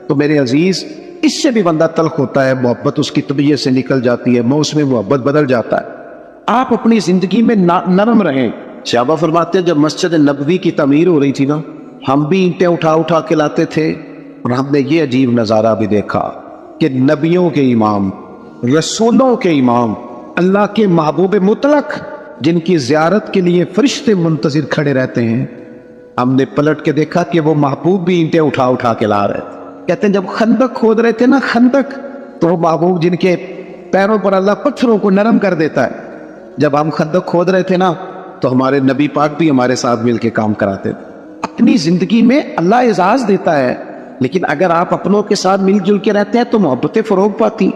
S1: تو میرے عزیز, اس سے بھی بندہ تلخ ہوتا ہے, محبت اس کی طبیعت سے نکل جاتی ہے, موسم محبت بدل جاتا ہے. آپ اپنی زندگی میں نرم رہیں. صحابہ فرماتے ہیں جب مسجد نبوی کی تعمیر ہو رہی تھی نا, ہم بھی اینٹیں اٹھا اٹھا کے لاتے تھے, اور ہم نے یہ عجیب نظارہ بھی دیکھا کہ نبیوں کے امام, رسولوں کے امام, اللہ کے محبوب مطلق, جن کی زیارت کے لیے فرشتے منتظر کھڑے رہتے ہیں, ہم نے پلٹ کے دیکھا کہ وہ محبوب بھی اینٹیں اٹھا اٹھا کے لا رہے تھے. کہتے ہیں جب خندق کھود رہے تھے نا, خندق, تو وہ محبوب جن کے پیروں پر اللہ پتھروں کو نرم کر دیتا ہے, جب ہم خندق کھود رہے تھے نا تو ہمارے نبی پاک بھی ہمارے ساتھ مل کے کام کراتے تھے. اپنی زندگی میں اللہ اعزاز دیتا ہے, لیکن اگر آپ اپنوں کے ساتھ مل جل کے رہتے ہیں تو محبتیں فروغ پاتی,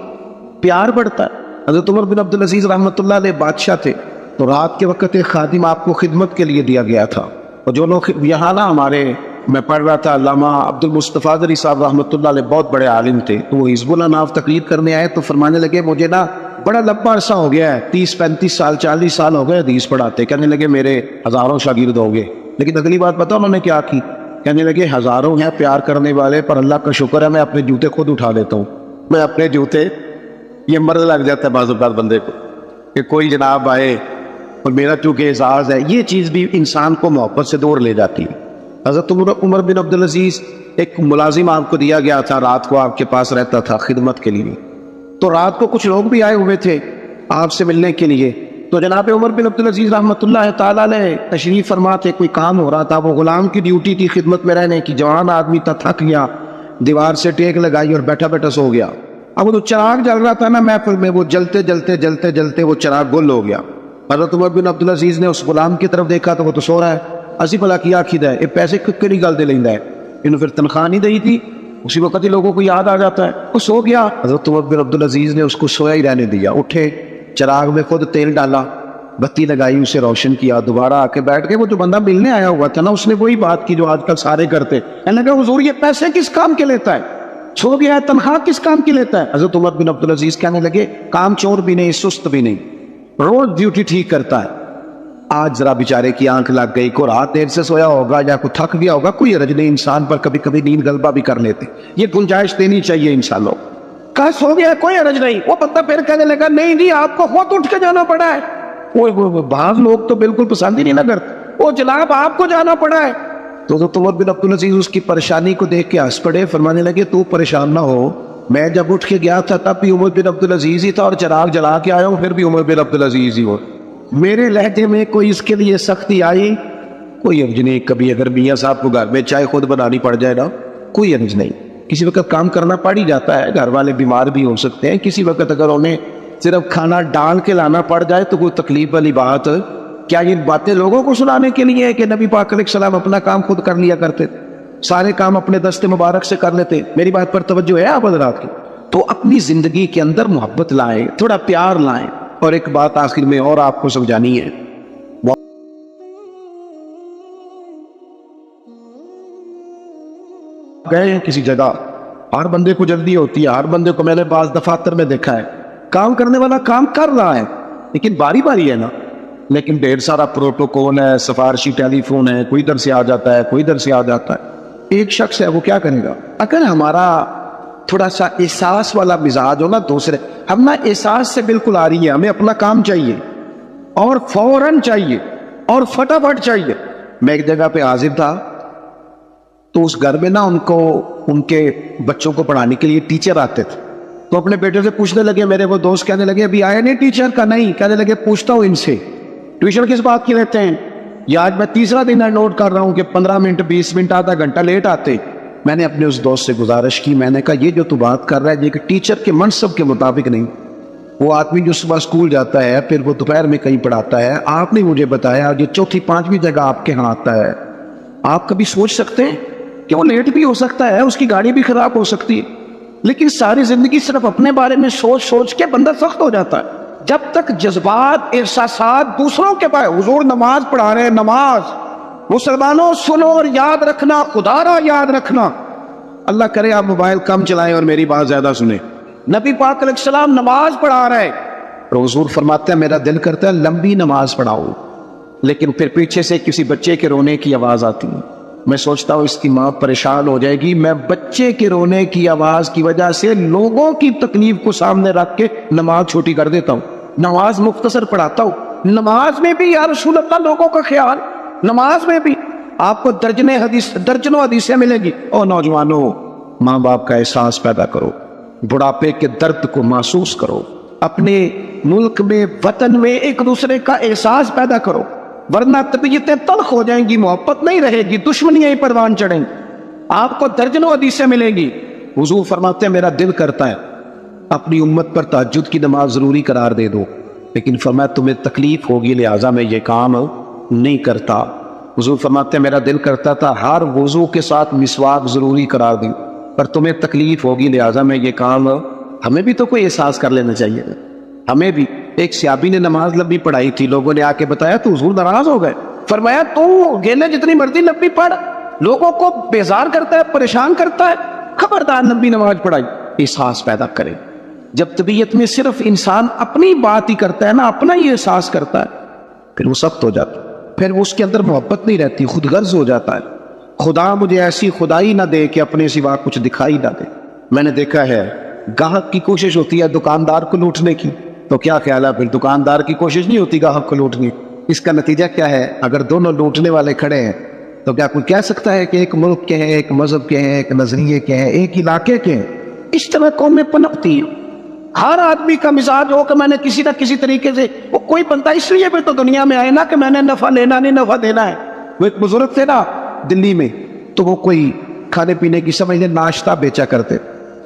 S1: پیار بڑھتا ہے. حضرت عمر بن عبدالعزیز رحمۃ اللہ علیہ بادشاہ تھے, تو رات کے وقت ایک خادم آپ کو خدمت کے لیے دیا گیا تھا. اور جو لوگ یہاں نا ہمارے, میں پڑھ رہا تھا, علامہ عبد المصطفیٰ ذری صاحب رحمۃ اللہ علیہ بہت بڑے عالم تھے, تو وہ حزب اللہ ناف تقریر کرنے آئے, تو فرمانے لگے مجھے نا بڑا لمبا عرصہ ہو گیا ہے, 30 35 سال 40 سال ہو گئے حدیث پڑھاتے. کہنے لگے میرے ہزاروں شاگرد ہو گئے. لیکن اگلی بات پتہ انہوں نے کیا کی؟ کہنے لگے ہزاروں ہیں پیار کرنے والے, پر اللہ کا شکر ہے میں اپنے جوتے خود اٹھا لیتا ہوں. میں اپنے جوتے, یہ مرض لگ جاتا ہے بعض اوقات بندے کو کہ کوئی جناب آئے اور میرا چونکہ اعزاز ہے, یہ چیز بھی انسان کو محبت سے دور لے جاتی ہے. حضرت عمر بن عبدالعزیز, ایک ملازم آپ کو دیا گیا تھا, رات کو آپ کے پاس رہتا تھا خدمت کے لیے. تو رات کو کچھ لوگ بھی آئے ہوئے تھے آپ سے ملنے کے لیے, تو جناب عمر بن عبدالعزیز رحمۃ اللہ تعالیٰ علیہ تشریف فرما تھے. کوئی کام ہو رہا تھا, وہ غلام کی ڈیوٹی تھی خدمت میں رہنے کی. جوان آدمی تھا, تھک گیا, دیوار سے ٹیک لگائی اور بیٹھا بیٹھا سو گیا. اب وہ تو چراغ جل رہا تھا نا محفل میں, وہ جلتے جلتے جلتے جلتے وہ چراغ گل ہو گیا. حضرت عمر بن عبدالعزیز نے اس غلام کی طرف دیکھا تو وہ تو سو رہا ہے. اسی بھلا کیا کھدا ہے, یہ پیسے کیوں گل دے لینا ہے, انہوں پھر تنخواہ نہیں دی تھی. اسی وقت ہی لوگوں کو یاد آ جاتا ہے, وہ سو گیا. حضرت عمر بن عبدالعزیز نے اس کو سویا ہی رہنے دیا. اٹھے, چراغ میں خود تیل ڈالا, بتی لگائی, اسے روشن کیا, دوبارہ آ کے بیٹھ کے. وہ جو بندہ ملنے آیا ہوا تھا نا, اس نے وہی بات کی جو آج کل سارے کرتے. کہنے لگا حضور یہ پیسے کس کام کے لیتا ہے, سو گیا ہے, تنخواہ کس کام کی لیتا ہے. حضرت عمر بن عبدالعزیز کہنے لگے کام چور بھی نہیں, سست بھی نہیں, روز ڈیوٹی ٹھیک کرتا ہے. آج ذرا بیچارے کی آنکھ لگ گئی, کو رات دیر سے سویا ہوگا یا کوئی تھک گیا ہوگا, کوئی حرج نہیں, انسان پر کبھی کبھی نیند غلبہ بھی کر لیتے, یہ گنجائش دینی چاہیے انسانوں. کہا سو گیا کوئی حرج نہیں. وہ بندہ پھر کہنے لگا نہیں نہیں آپ کو خود اٹھ کے جانا پڑا ہے. وہ بعض لوگ تو بالکل پسند ہی نہیں نہ کرتے, وہ جناب آپ کو جانا پڑا ہے. تو عمر بن عبدالعزیز اس کی پریشانی کو دیکھ کے ہنس پڑے, فرمانے لگے تو پریشان نہ ہو, میں جب اٹھ کے گیا تھا تب بھی عمر بن عبدالعزیز ہی تھا، اور چراغ جلا کے آیا ہوں پھر بھی عمر بن عبدالعزیز ہی ہو. میرے لہجے میں کوئی اس کے لیے سختی آئی؟ کوئی حرج نہیں. کبھی اگر میاں صاحب کو گھر میں چائے خود بنانی پڑ جائے نا، کوئی حرج نہیں. کسی وقت کام کرنا پڑ ہی جاتا ہے، گھر والے بیمار بھی ہو سکتے ہیں. کسی وقت اگر انہیں صرف کھانا ڈال کے لانا پڑ جائے تو کوئی تکلیف والی بات. کیا یہ باتیں لوگوں کو سنانے کے لیے ہے کہ نبی پاک علیہ السلام اپنا کام خود کر لیا کرتے، سارے کام اپنے دست مبارک سے کر لیتے؟ میری بات پر توجہ ہے آپ حضرات کی؟ تو اپنی زندگی کے اندر محبت لائیں، تھوڑا پیار لائیں. اور ایک بات آخر میں اور آپ کو سمجھانی ہے. گئے ہیں کسی جگہ، ہر بندے کو جلدی ہوتی ہے، ہر بندے کو میں نے بعض دفاتر میں دیکھا ہے کام کرنے والا کام کر رہا ہے لیکن باری باری ہے نا. لیکن ڈھیر سارا پروٹوکول ہے، سفارشی ٹیلی فون ہے، کوئی ادھر سے آ جاتا ہے، کوئی ادھر سے آ جاتا ہے. ایک شخص ہے وہ کیا کرے گا؟ اگر ہمارا تھوڑا سا احساس والا مزاج ہو نا، دوسرے ہم نا احساس سے بالکل آ رہی ہے، ہمیں اپنا کام چاہیے اور فوراً چاہیے اور فٹافٹ چاہیے. میں ایک جگہ پہ حاضر تھا تو اس گھر میں نا ان کے بچوں کو پڑھانے کے لیے ٹیچر آتے تھے. تو اپنے بیٹے سے پوچھنے لگے، میرے وہ دوست کہنے لگے ابھی آیا نہیں ٹیچر کا؟ نہیں. کہنے لگے پوچھتا ہوں ان سے ٹیوشن کس بات کی لیتے ہیں. یہ آج میں تیسرا دن نوٹ کر رہا ہوں کہ 15 منٹ 20 منٹ آدھا گھنٹہ لیٹ آتے. میں نے اپنے اس دوست سے گزارش کی، میں نے کہا یہ جو تو بات کر رہا ہے یہ کہ ٹیچر کے منصب کے مطابق نہیں. وہ آدمی جو صبح اسکول جاتا ہے پھر وہ دوپہر میں کہیں پڑھاتا ہے. آپ نے مجھے بتایا یہ چوتھی پانچویں جگہ آپ کے ہاں آتا ہے. آپ کبھی سوچ سکتے ہیں کہ وہ لیٹ بھی ہو سکتا ہے، اس کی گاڑی بھی خراب ہو سکتی ہے، لیکن ساری زندگی صرف اپنے بارے میں سوچ سوچ کے بندہ سخت ہو جاتا ہے. جب تک جذبات احساسات دوسروں کے پاس، حضور نماز پڑھا رہے ہیں، نماز مسلمانوں سنو اور یاد رکھنا، خدا را یاد رکھنا. اللہ کرے آپ موبائل کم چلائیں اور میری بات زیادہ سنیں. نبی پاک علیہ السلام نماز پڑھا رہے اور حضور فرماتے ہیں میرا دل کرتا ہے لمبی نماز پڑھاؤ، لیکن پھر پیچھے سے کسی بچے کے رونے کی آواز آتی ہے. میں سوچتا ہوں اس کی ماں پریشان ہو جائے گی، میں بچے کے رونے کی آواز کی وجہ سے لوگوں کی تکلیف کو سامنے رکھ کے نماز چھوٹی کر دیتا ہوں، نماز مختصر پڑھاتا ہوں. نماز میں بھی یا رسول اللہ لوگوں کا خیال، نماز میں بھی آپ کو درجنوں حدیثیں ملیں گی. او نوجوانوں، ماں باپ کا احساس پیدا کرو، بڑھاپے کے درد کو محسوس کرو، اپنے ملک میں وطن میں ایک دوسرے کا احساس پیدا کرو، ورنہ طبیعتیں تلخ ہو جائیں گی، محبت نہیں رہے گی، دشمنیاں ہی پروان چڑھیں گی. آپ کو درجنوں حدیثیں ملیں گی. حضور فرماتے ہیں میرا دل کرتا ہے اپنی امت پر تہجد کی نماز ضروری قرار دے دو، لیکن فرمایا تمہیں تکلیف ہوگی لہٰذا میں یہ کام نہیں کرتا. حضور فرماتے ہیں میرا دل کرتا تھا ہر وضو کے ساتھ مسواک ضروری قرار دوں، پر تمہیں تکلیف ہوگی لہٰذا میں یہ کام. ہمیں بھی تو کوئی احساس کر لینا چاہیے. ہمیں بھی ایک صحابی نے نماز لمبی پڑھائی تھی، لوگوں نے آ کے بتایا تو حضور ناراض ہو گئے. فرمایا تو گیلے جتنی مرضی لمبی پڑھ، لوگوں کو بیزار کرتا ہے، پریشان کرتا ہے، خبردار لمبی نماز پڑھائی. احساس پیدا کرے. جب طبیعت میں صرف انسان اپنی بات ہی کرتا ہے نا، اپنا ہی احساس کرتا ہے، پھر وہ سخت ہو جاتا ہے، پھر اس کے اندر محبت نہیں رہتی، خود غرض ہو جاتا ہے. خدا مجھے ایسی خدائی نہ دے کہ اپنے سوا کچھ دکھائی نہ دے. میں نے دیکھا ہے گاہک کی کوشش ہوتی ہے دکاندار کو لوٹنے کی، تو کیا خیال ہے پھر دکاندار کی کوشش نہیں ہوتی گاہک کو لوٹنے. اس کا نتیجہ کیا ہے؟ اگر دونوں لوٹنے والے کھڑے ہیں تو کیا کوئی کہہ سکتا ہے کہ ایک ملک کے ہیں، ایک مذہب کے ہیں، ایک نظریے کے ہیں، ایک علاقے کے ہیں؟ اس طرح قومیں پنپتی ہیں. ہر آدمی کا مزاج ہو کہ میں نے کسی نہ کسی طریقے سے، وہ کوئی بندہ اس لیے بھی تو دنیا میں آئے نا کہ میں نے نفع لینا نہیں نفع دینا ہے. وہ ایک بزرگ تھے نا دلی میں، تو وہ کوئی کھانے پینے کی سمجھ لیں ناشتہ بیچا کرتے،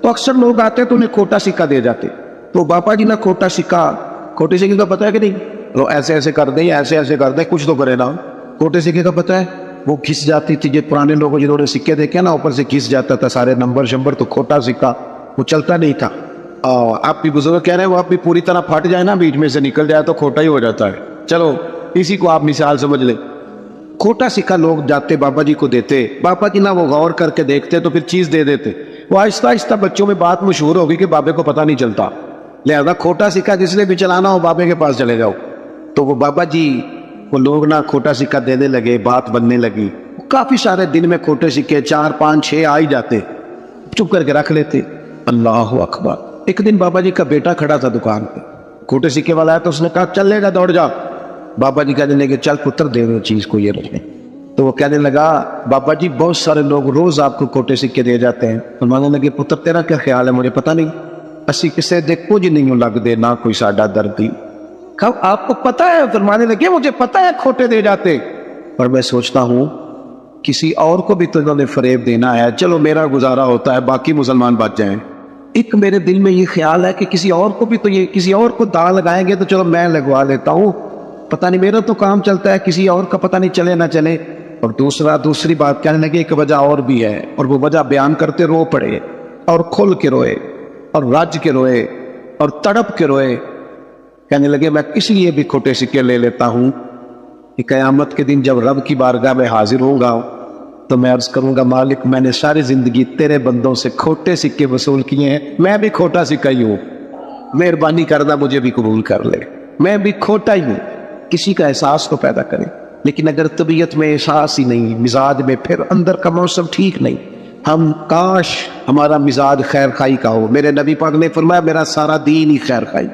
S1: تو اکثر لوگ آتے تو انہیں کھوٹا سکہ دے جاتے. تو باپا جی نا کھوٹا سکہ، کھوٹے سکے کا پتہ ہے کہ نہیں؟ وہ ایسے ایسے کر دیں، ایسے ایسے کر دیں، کچھ تو کرے نا. کھوٹے سکے کا پتہ ہے؟ وہ گھس جاتی تھی. جو پرانے لوگوں جنہوں نے سکے دیکھے نا اوپر سے گھس جاتا تھا سارے نمبر شمبر، تو کھوٹا سکہ وہ چلتا نہیں تھا. آپ بھی بزرگ کہہ رہے ہیں وہ آپ بھی پوری طرح پھٹ جائے نا، بیچ میں سے نکل جائے تو کھوٹا ہی ہو جاتا ہے. چلو اسی کو آپ مثال سمجھ لیں. کھوٹا سکہ لوگ جاتے بابا جی کو دیتے، بابا جی نہ وہ غور کر کے دیکھتے تو پھر چیز دے دیتے. وہ آہستہ آہستہ بچوں میں بات مشہور ہوگی کہ بابے کو پتہ نہیں چلتا، لہذا کھوٹا سکہ جس نے بھی چلانا ہو بابے کے پاس چلے جاؤ. تو وہ بابا جی وہ لوگ نا کھوٹا سکہ دینے لگے، بات بننے لگی. کافی سارے دن میں کھوٹے سکے 4 5 6 آ ہی جاتے، چپ کر کے رکھ لیتے. اللہ اکبر. ایک دن بابا جی کا بیٹا کھڑا تھا دکان پہ، کھوٹے سکے والا ہے تو اس نے کہا چل لے گا دوڑ جا. بابا جی کہنے لگے چل پتر دے دو چیز کو یہ رکھنے. تو وہ کہنے لگا بابا جی بہت سارے لوگ روز آپ کو کھوٹے سکے دے جاتے ہیں. فرمانے لگے پتر تیرا کیا خیال ہے مجھے پتہ نہیں, اسی کسے دے کچھ نہیں لگ دے نہ کوئی ساڈا دردی. کب آپ کو پتہ ہے؟ فرمانے لگے مجھے پتہ ہے کھوٹے دے جاتے, پر میں سوچتا ہوں کسی اور کو بھی تو انہوں نے فریب دینا ہے, چلو میرا گزارا ہوتا ہے باقی مسلمان بچ جائیں. ایک میرے دل میں یہ خیال ہے کہ کسی اور کو بھی تو یہ کسی اور کو داغ لگائیں گے تو چلو میں لگوا لیتا ہوں, پتہ نہیں میرا تو کام چلتا ہے, کسی اور کا پتہ نہیں چلے نہ چلے. اور دوسری بات کہنے لگے ایک وجہ اور بھی ہے, اور وہ وجہ بیان کرتے رو پڑے اور کھل کے روئے اور رج کے روئے اور تڑپ کے روئے. کہنے لگے میں کس لیے بھی کھوٹے سکے لے لیتا ہوں کہ قیامت کے دن جب رب کی بارگاہ میں حاضر ہوں گا تو میں عرض کروں گا مالک میں نے ساری زندگی تیرے بندوں سے کھوٹے سکے وصول کیے ہیں, میں بھی کھوٹا سکہ ہی ہوں, مہربانی کرنا مجھے بھی قبول کر لے, میں بھی کھوٹا ہی ہوں. کسی کا احساس تو پیدا کرے, لیکن اگر طبیعت میں احساس ہی نہیں, مزاج میں, پھر اندر کا موسم ٹھیک نہیں. ہم کاش ہمارا مزاج خیر خائی کا ہو. میرے نبی پاک نے فرمایا میرا سارا دین ہی خیر خائی.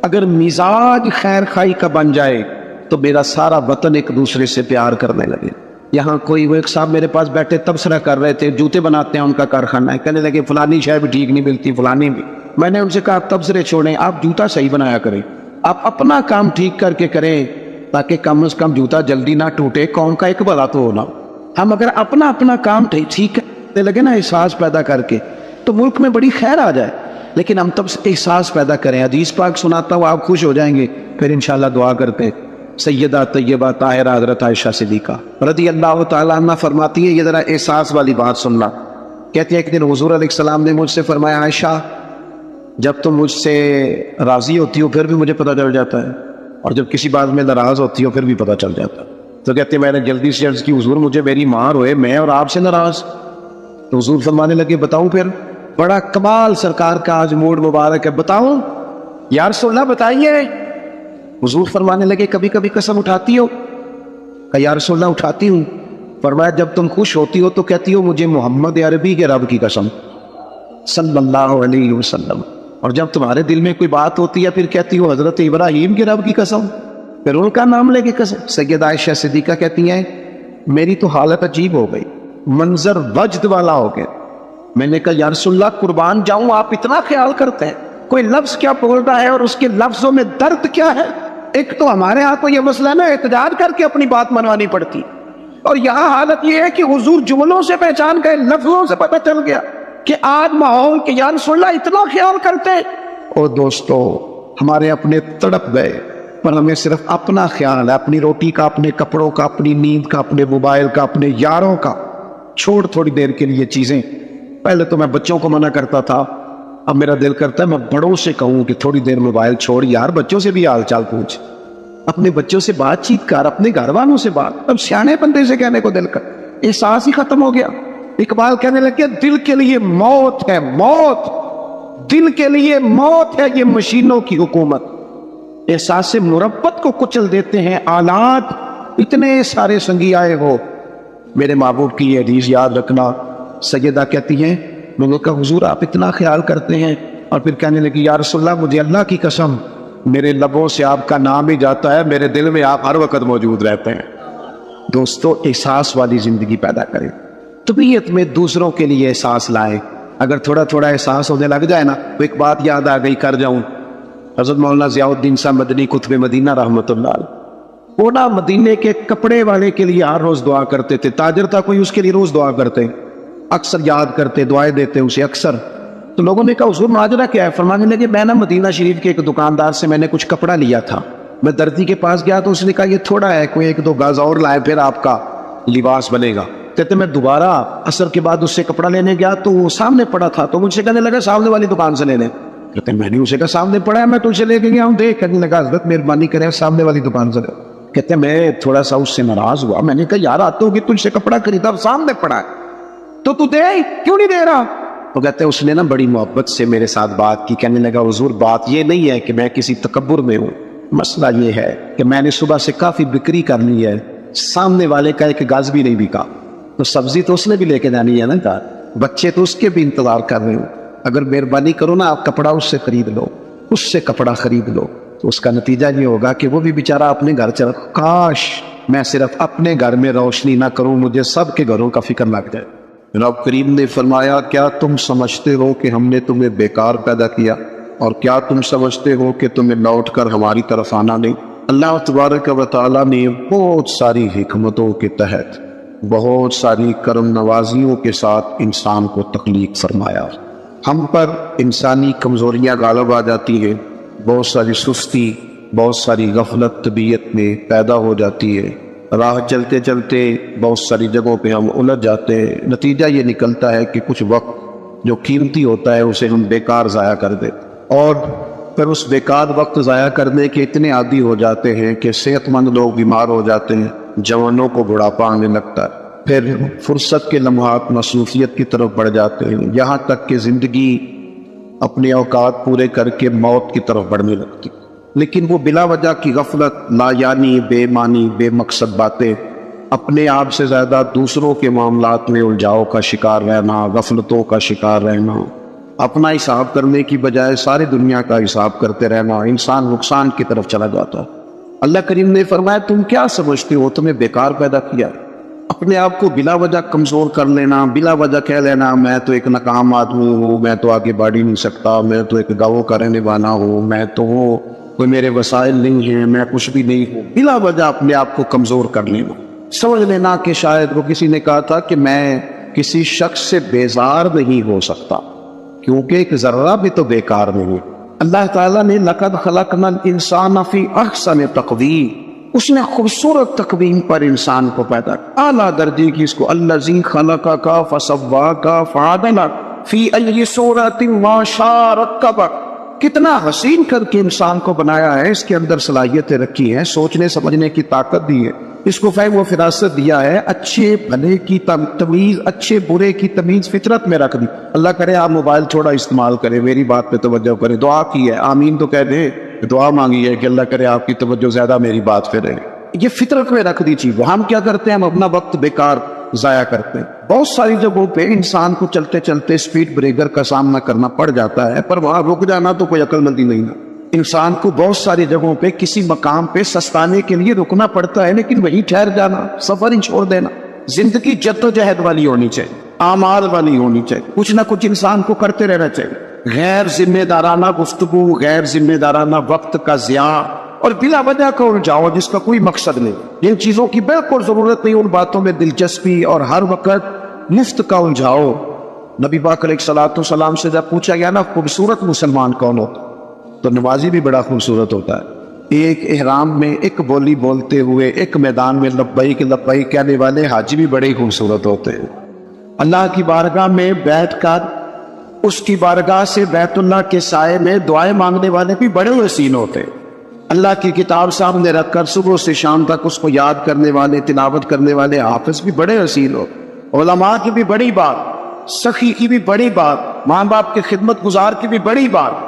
S1: اگر مزاج خیر خائی کا بن جائے تو میرا سارا وطن ایک دوسرے سے پیار کرنے لگے. یہاں کوئی وہ ایک صاحب میرے پاس بیٹھے تبصرہ کر رہے تھے, جوتے بناتے ہیں ان کا کارخانہ ہے, کہنے لگے فلانی شے بھی ٹھیک نہیں ملتی فلانی بھی. میں نے ان سے کہا تبصرے چھوڑیں, آپ جوتا صحیح بنایا کریں, آپ اپنا کام ٹھیک کر کے کریں تاکہ کم از کم جوتا جلدی نہ ٹوٹے, قوم کا ایک بھلا تو ہونا. ہم اگر اپنا کام ٹھیک کرنے لگے نا احساس پیدا کر کے تو ملک میں بڑی خیر آ جائے. لیکن ہم تب احساس پیدا کریں. حدیث پاک سناتا ہوں آپ خوش ہو جائیں گے, پھر انشاءاللہ دعا کرتے ہیں. سیدہ طیبہ طاہرہ حضرت عائشہ صدیقہ رضی اللہ تعالیٰ عنہ فرماتی ہے, یہ ذرا احساس والی بات سننا. کہتی ہے ایک دن حضور علیہ السلام نے مجھ سے فرمایا عائشہ جب تم مجھ سے راضی ہوتی ہو پھر بھی مجھے پتہ چل جاتا ہے, اور جب کسی بات میں ناراض ہوتی ہو پھر بھی پتہ چل جاتا ہے. تو کہتے ہیں میں نے جلدی سے عرض کی حضور مجھے میری ماں روئے میں اور آپ سے ناراض. تو حضور فرمانے لگے بتاؤں پھر؟ بڑا کمال سرکار کا آج موڈ مبارک ہے, بتاؤں یا رسول اللہ بتائیے. حضور فرمانے لگے کبھی کبھی قسم اٹھاتی ہو؟ کہ یا رسول اللہ اٹھاتی ہوں. فرمایا جب تم خوش ہوتی ہو تو کہتی ہو مجھے محمد عربی کے رب کی قسم صلی اللہ علیہ وسلم, اور جب تمہارے دل میں کوئی بات ہوتی ہے پھر کہتی ہو حضرت ابراہیم کے رب کی قسم, پھر ان کا نام لے کے قسم. سیدہ عائشہ صدیقہ کہتی ہیں میری تو حالت عجیب ہو گئی, منظر وجد والا ہو گیا. میں نے کہا یا رسول اللہ قربان جاؤں آپ اتنا خیال کرتے ہیں, کوئی لفظ کیا بول رہا ہے اور اس کے لفظوں میں درد کیا ہے. ایک تو ہمارے ہاں تو یہ مسئلہ نا احتجاج کر کے اپنی بات منوانی پڑتی, اور یہاں حالت یہ ہے کہ حضور جملوں سے پہچان گئے, لفظوں سے پتہ چل گیا کہ آج ماحول کے یا رسول اللہ اتنا خیال کرتے. او دوستو ہمارے اپنے تڑپ گئے, پر ہمیں صرف اپنا خیال ہے, اپنی روٹی کا, اپنے کپڑوں کا, اپنی نیند کا, اپنے موبائل کا, اپنے یاروں کا. چھوڑ تھوڑی دیر کے لیے چیزیں. پہلے تو میں بچوں کو منع کرتا تھا, اب میرا دل کرتا ہے میں بڑوں سے کہوں کہ تھوڑی دیر موبائل چھوڑ یار, بچوں سے بھی حال چال پوچھ, اپنے بچوں سے بات چیت کر, اپنے گھر والوں سے بات. اب سیانے بندے سے کہنے کو دل کر, احساس ہی ختم ہو گیا. اقبال کہنے لگے دل کے لیے موت ہے موت, دل کے لیے موت ہے یہ مشینوں کی حکومت. احساس مربت کو کچل دیتے ہیں آلات, اتنے سارے سنگی آئے ہو. میرے محبوب کی یہ حدیث یاد رکھنا. سیدہ کہتی ہیں میں نے کہا حضور آپ اتنا خیال کرتے ہیں, اور پھر کہنے لگی یا رسول اللہ مجھے اللہ کی قسم میرے لبوں سے آپ کا نام ہی جاتا ہے, میرے دل میں آپ ہر وقت موجود رہتے ہیں. دوستو احساس والی زندگی پیدا کریں, طبیعت میں دوسروں کے لیے احساس لائیں. اگر تھوڑا تھوڑا احساس ہونے لگ جائے نا تو ایک بات یاد آ گئی کر جاؤں. حضرت مولانا ضیاء الدین صاحب مدنی قطب مدینہ رحمۃ اللہ علیہ, وہ نا مدینے کے کپڑے والے کے لیے ہر روز دعا کرتے تھے. تاجر تھا کوئی, اس کے لیے روز دعا کرتے, اکثر یاد کرتے, دعائیں دیتے اسے اکثر. تو لوگوں نے کہا حضور ماجرا کیا ہے؟ فرمانے لگے میں نا مدینہ شریف کے ایک دکاندار سے میں نے کچھ کپڑا لیا تھا, میں دردی کے پاس گیا تو اس نے کہا یہ تھوڑا ہے, کوئی 1-2 گز اور لائے پھر آپ کا لباس بنے گا. کہتے میں دوبارہ عصر کے بعد اس سے کپڑا لینے گیا تو وہ سامنے پڑا تھا, تو مجھ سے کہنے لگا سامنے والی دکان سے لے لیں. کہتے میں نے اسے کہا سامنے پڑا ہے میں تجھ سے لے کے گیا ہوں دیکھ. کہنے لگا حضرت مہربانی کریں سامنے والی دکان سے لے. کہتے میں تھوڑا سا اس سے ناراض ہوا, میں نے کہا یار آتے ہوگی تجھ سے کپڑا خریدا سامنے پڑا ہے تو دے کیوں نہیں دے رہا؟ تو کہتے ہیں اس نے نا بڑی محبت سے میرے ساتھ بات کی. کہنے لگا حضور بات یہ نہیں ہے کہ میں کسی تکبر میں ہوں, مسئلہ یہ ہے کہ میں نے صبح سے کافی بکری کر لی ہے, سامنے والے کا 1 گز بھی نہیں بکا, تو سبزی تو اس نے بھی لے کے جانی ہے نا کہا, بچے تو اس کے بھی انتظار کر رہے ہوں, اگر مہربانی کرو نا آپ کپڑا اس سے خرید لو, اس سے کپڑا خرید لو, تو اس کا نتیجہ یہ ہوگا کہ وہ بھی بیچارہ اپنے گھر چلا. کاش میں صرف اپنے گھر میں روشنی نہ کروں، مجھے سب کے گھروں کا فکر لگ جائے۔ رب کریم نے فرمایا کیا تم سمجھتے ہو کہ ہم نے تمہیں بیکار پیدا کیا، اور کیا تم سمجھتے ہو کہ تمہیں لوٹ کر ہماری طرف آنا نہیں؟ اللہ تبارک و تعالیٰ نے بہت ساری حکمتوں کے تحت بہت ساری کرم نوازیوں کے ساتھ انسان کو تخلیق فرمایا۔ ہم پر انسانی کمزوریاں غالب آ جاتی ہیں، بہت ساری سستی، بہت ساری غفلت طبیعت میں پیدا ہو جاتی ہے، راہ چلتے چلتے بہت ساری جگہوں پہ ہم الجھ جاتے ہیں، نتیجہ یہ نکلتا ہے کہ کچھ وقت جو قیمتی ہوتا ہے اسے ہم بیکار ضائع کر دیں، اور پھر اس بیکار وقت ضائع کرنے کے اتنے عادی ہو جاتے ہیں کہ صحت مند لوگ بیمار ہو جاتے ہیں، جوانوں کو بڑھاپا آنے لگتا ہے، پھر فرصت کے لمحات مصروفیت کی طرف بڑھ جاتے ہیں، یہاں تک کہ زندگی اپنے اوقات پورے کر کے موت کی طرف بڑھنے لگتی۔ لیکن وہ بلا وجہ کی غفلت، لا یعنی، بے معنی، بے مقصد باتیں، اپنے آپ سے زیادہ دوسروں کے معاملات میں الجھاؤ کا شکار رہنا، غفلتوں کا شکار رہنا، اپنا حساب کرنے کی بجائے ساری دنیا کا حساب کرتے رہنا، انسان نقصان کی طرف چلا جاتا ہے۔ اللہ کریم نے فرمایا تم کیا سمجھتے ہو تمہیں بیکار پیدا کیا؟ اپنے آپ کو بلا وجہ کمزور کر لینا، بلا وجہ کہہ لینا میں تو ایک ناکام آدمی ہوں، میں تو آگے بڑھ ہی نہیں سکتا، میں تو ایک گاؤں کا رہنے والا ہوں، میں تو کوئی میرے وسائل نہیں ہیں، میں کچھ بھی نہیں ہوں، بلا وجہ اپنے آپ کو کمزور کر لینا، سمجھ لینا کہ شاید وہ کسی نے کہا تھا کہ میں کسی شخص سے بیزار نہیں ہو سکتا کیونکہ ایک ذرہ بھی تو بیکار نہیں۔ اللہ تعالیٰ نے لقد خلقنا الانسان فی احسن تقویم، اس نے خوبصورت تقویم پر انسان کو پیدا کیا، اعلیٰ درجے کی، اس کو الذی خلقک فسواک فعدلک فی ای صورت ما شاء رکبک، کتنا حسین کر کے انسان کو بنایا ہے، اس کے اندر صلاحیتیں رکھی ہیں، سوچنے سمجھنے کی طاقت دی ہے، اس کو فہم و فراست دیا ہے، اچھے بھلے کی تمیز، اچھے برے کی تمیز فطرت میں رکھ دی۔ اللہ کرے آپ موبائل تھوڑا استعمال کریں، میری بات پہ توجہ کریں، دعا کی ہے، آمین تو کہہ دیں، دعا مانگی ہے کہ اللہ کرے آپ کی توجہ زیادہ میری بات پہ رہے۔ یہ فطرت میں رکھ دی چیز، ہم کیا کرتے ہیں، ہم اپنا وقت بیکار ضائع کرتے ہیں۔ بہت ساری جگہوں پہ انسان کو چلتے چلتے اسپیڈ بریکر کا سامنا کرنا پڑ جاتا ہے، پر وہاں رک جانا تو کوئی عقل مندی نہیں ہے۔ انسان کو بہت ساری جگہوں پہ کسی مقام پہ سستانے کے لیے رکنا پڑتا ہے، لیکن وہیں ٹھہر جانا، سفر ہی چھوڑ دینا۔ زندگی جدوجہد والی ہونی چاہیے، اعمال والی ہونی چاہیے، کچھ نہ کچھ انسان کو کرتے رہنا چاہیے۔ غیر ذمہ دارانہ گفتگو، غیر ذمہ دارانہ وقت کا ضیاع اور بلا وجہ کا الجھاؤ جس کا کوئی مقصد نہیں، جن چیزوں کی بالکل ضرورت نہیں، ان باتوں میں دلچسپی اور ہر وقت مفت کا الجھاؤ۔ نبی پاک علیہ الصلوۃ والسلام سے جب پوچھا گیا نا خوبصورت مسلمان کون ہوتا تو نمازی بھی بڑا خوبصورت ہوتا ہے، ایک احرام میں ایک بولی بولتے ہوئے ایک میدان میں لبیک لبیک کہنے والے حاجی بھی بڑے خوبصورت ہوتے ہیں، اللہ کی بارگاہ میں بیٹھ کر اس کی بارگاہ سے بیت اللہ کے سائے میں دعائیں مانگنے والے بھی بڑے حسین ہوتے ہیں، اللہ کی کتاب سامنے رکھ کر صبح سے شام تک اس کو یاد کرنے والے، تلاوت کرنے والے حافظ بھی بڑے حسین ہوتے، علماء کی بھی بڑی بات، سخی کی بھی بڑی بات، ماں باپ کی خدمت گزار کی بھی بڑی بات۔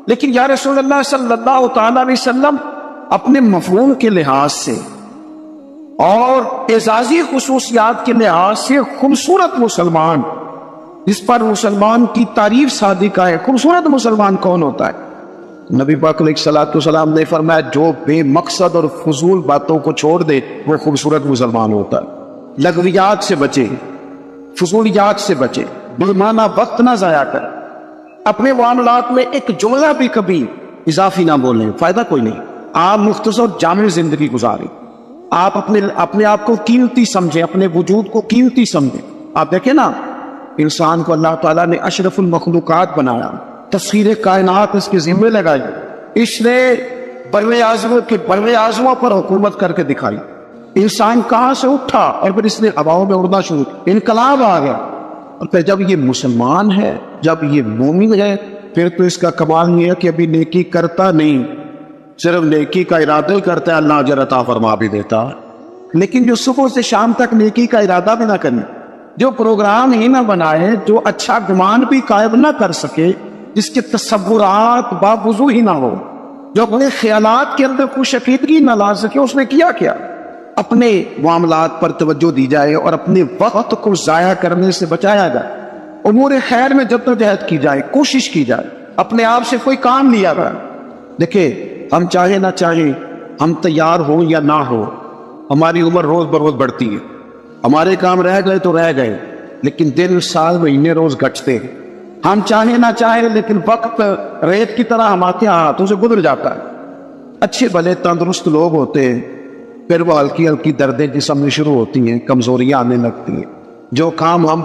S1: لیکن یا رسول اللہ صلی اللہ تعالیٰ علیہ وسلم اپنے مفہوم کے لحاظ سے اور اعزازی خصوصیات کے لحاظ سے خوبصورت مسلمان، جس پر مسلمان کی تعریف صادقہ ہے، خوبصورت مسلمان کون ہوتا ہے؟ نبی پاک علیہ الصلوۃ والسلام نے فرمایا جو بے مقصد اور فضول باتوں کو چھوڑ دے وہ خوبصورت مسلمان ہوتا ہے۔ لغویات سے بچے، فضولیات سے بچے، بے معنی وقت نہ ضائع کرے، اپنے معاملات میں ایک جملہ بھی کبھی اضافی نہ بولیں، فائدہ کوئی نہیں، آپ مختصر جامع زندگی گزاریں، آپ اپنے آپ کو قیمتی سمجھیں، اپنے وجود کو قیمتی سمجھیں۔ آپ دیکھیں نا انسان کو اللہ تعالیٰ نے اشرف المخلوقات بنایا، تسخیر کائنات اس کے ذمہ لگائی، اس نے بر اعظموں پر حکومت کر کے دکھائی۔ انسان کہاں سے اٹھا اور پھر اس نے ہواؤں میں اڑنا شروع، انقلاب آ گیا، اور پھر جب یہ مسلمان ہے، جب یہ مومن ہے، پھر تو اس کا کمال یہ ہے کہ ابھی نیکی کرتا نہیں، صرف نیکی کا ارادہ ہی کرتا ہے، اللہ اجر عطا فرما بھی دیتا ہے۔ لیکن جو صبح سے شام تک نیکی کا ارادہ بھی نہ کرے، جو پروگرام ہی نہ بنائے، جو اچھا گمان بھی قائم نہ کر سکے، جس کے تصورات باوضو ہی نہ ہو، جو اپنے خیالات کے اندر خوش عقیدگی نہ لا سکے، اس نے کیا کیا؟ اپنے معاملات پر توجہ دی جائے اور اپنے وقت کو ضائع کرنے سے بچایا جائے، امور خیر میں جدوجہد کی جائے، کوشش کی جائے، اپنے آپ سے کوئی کام لیا جائے۔ دیکھیں ہم چاہے نہ چاہیں، ہم تیار ہوں یا نہ ہو،
S2: ہماری عمر روز بروز بڑھتی ہے، ہمارے کام رہ گئے تو رہ گئے، لیکن دن سال مہینے روز گھٹتے ہیں. ہم چاہیں نہ چاہیں لیکن وقت ریت کی طرح ہمارے ہاتھوں سے گزر جاتا ہے. اچھے بھلے تندرست لوگ ہوتے ہیں، پھر وہ ہلکی ہلکی دردیں جسم میں شروع ہوتی ہیں، کمزوریاں آنے لگتی ہیں. جو کام ہم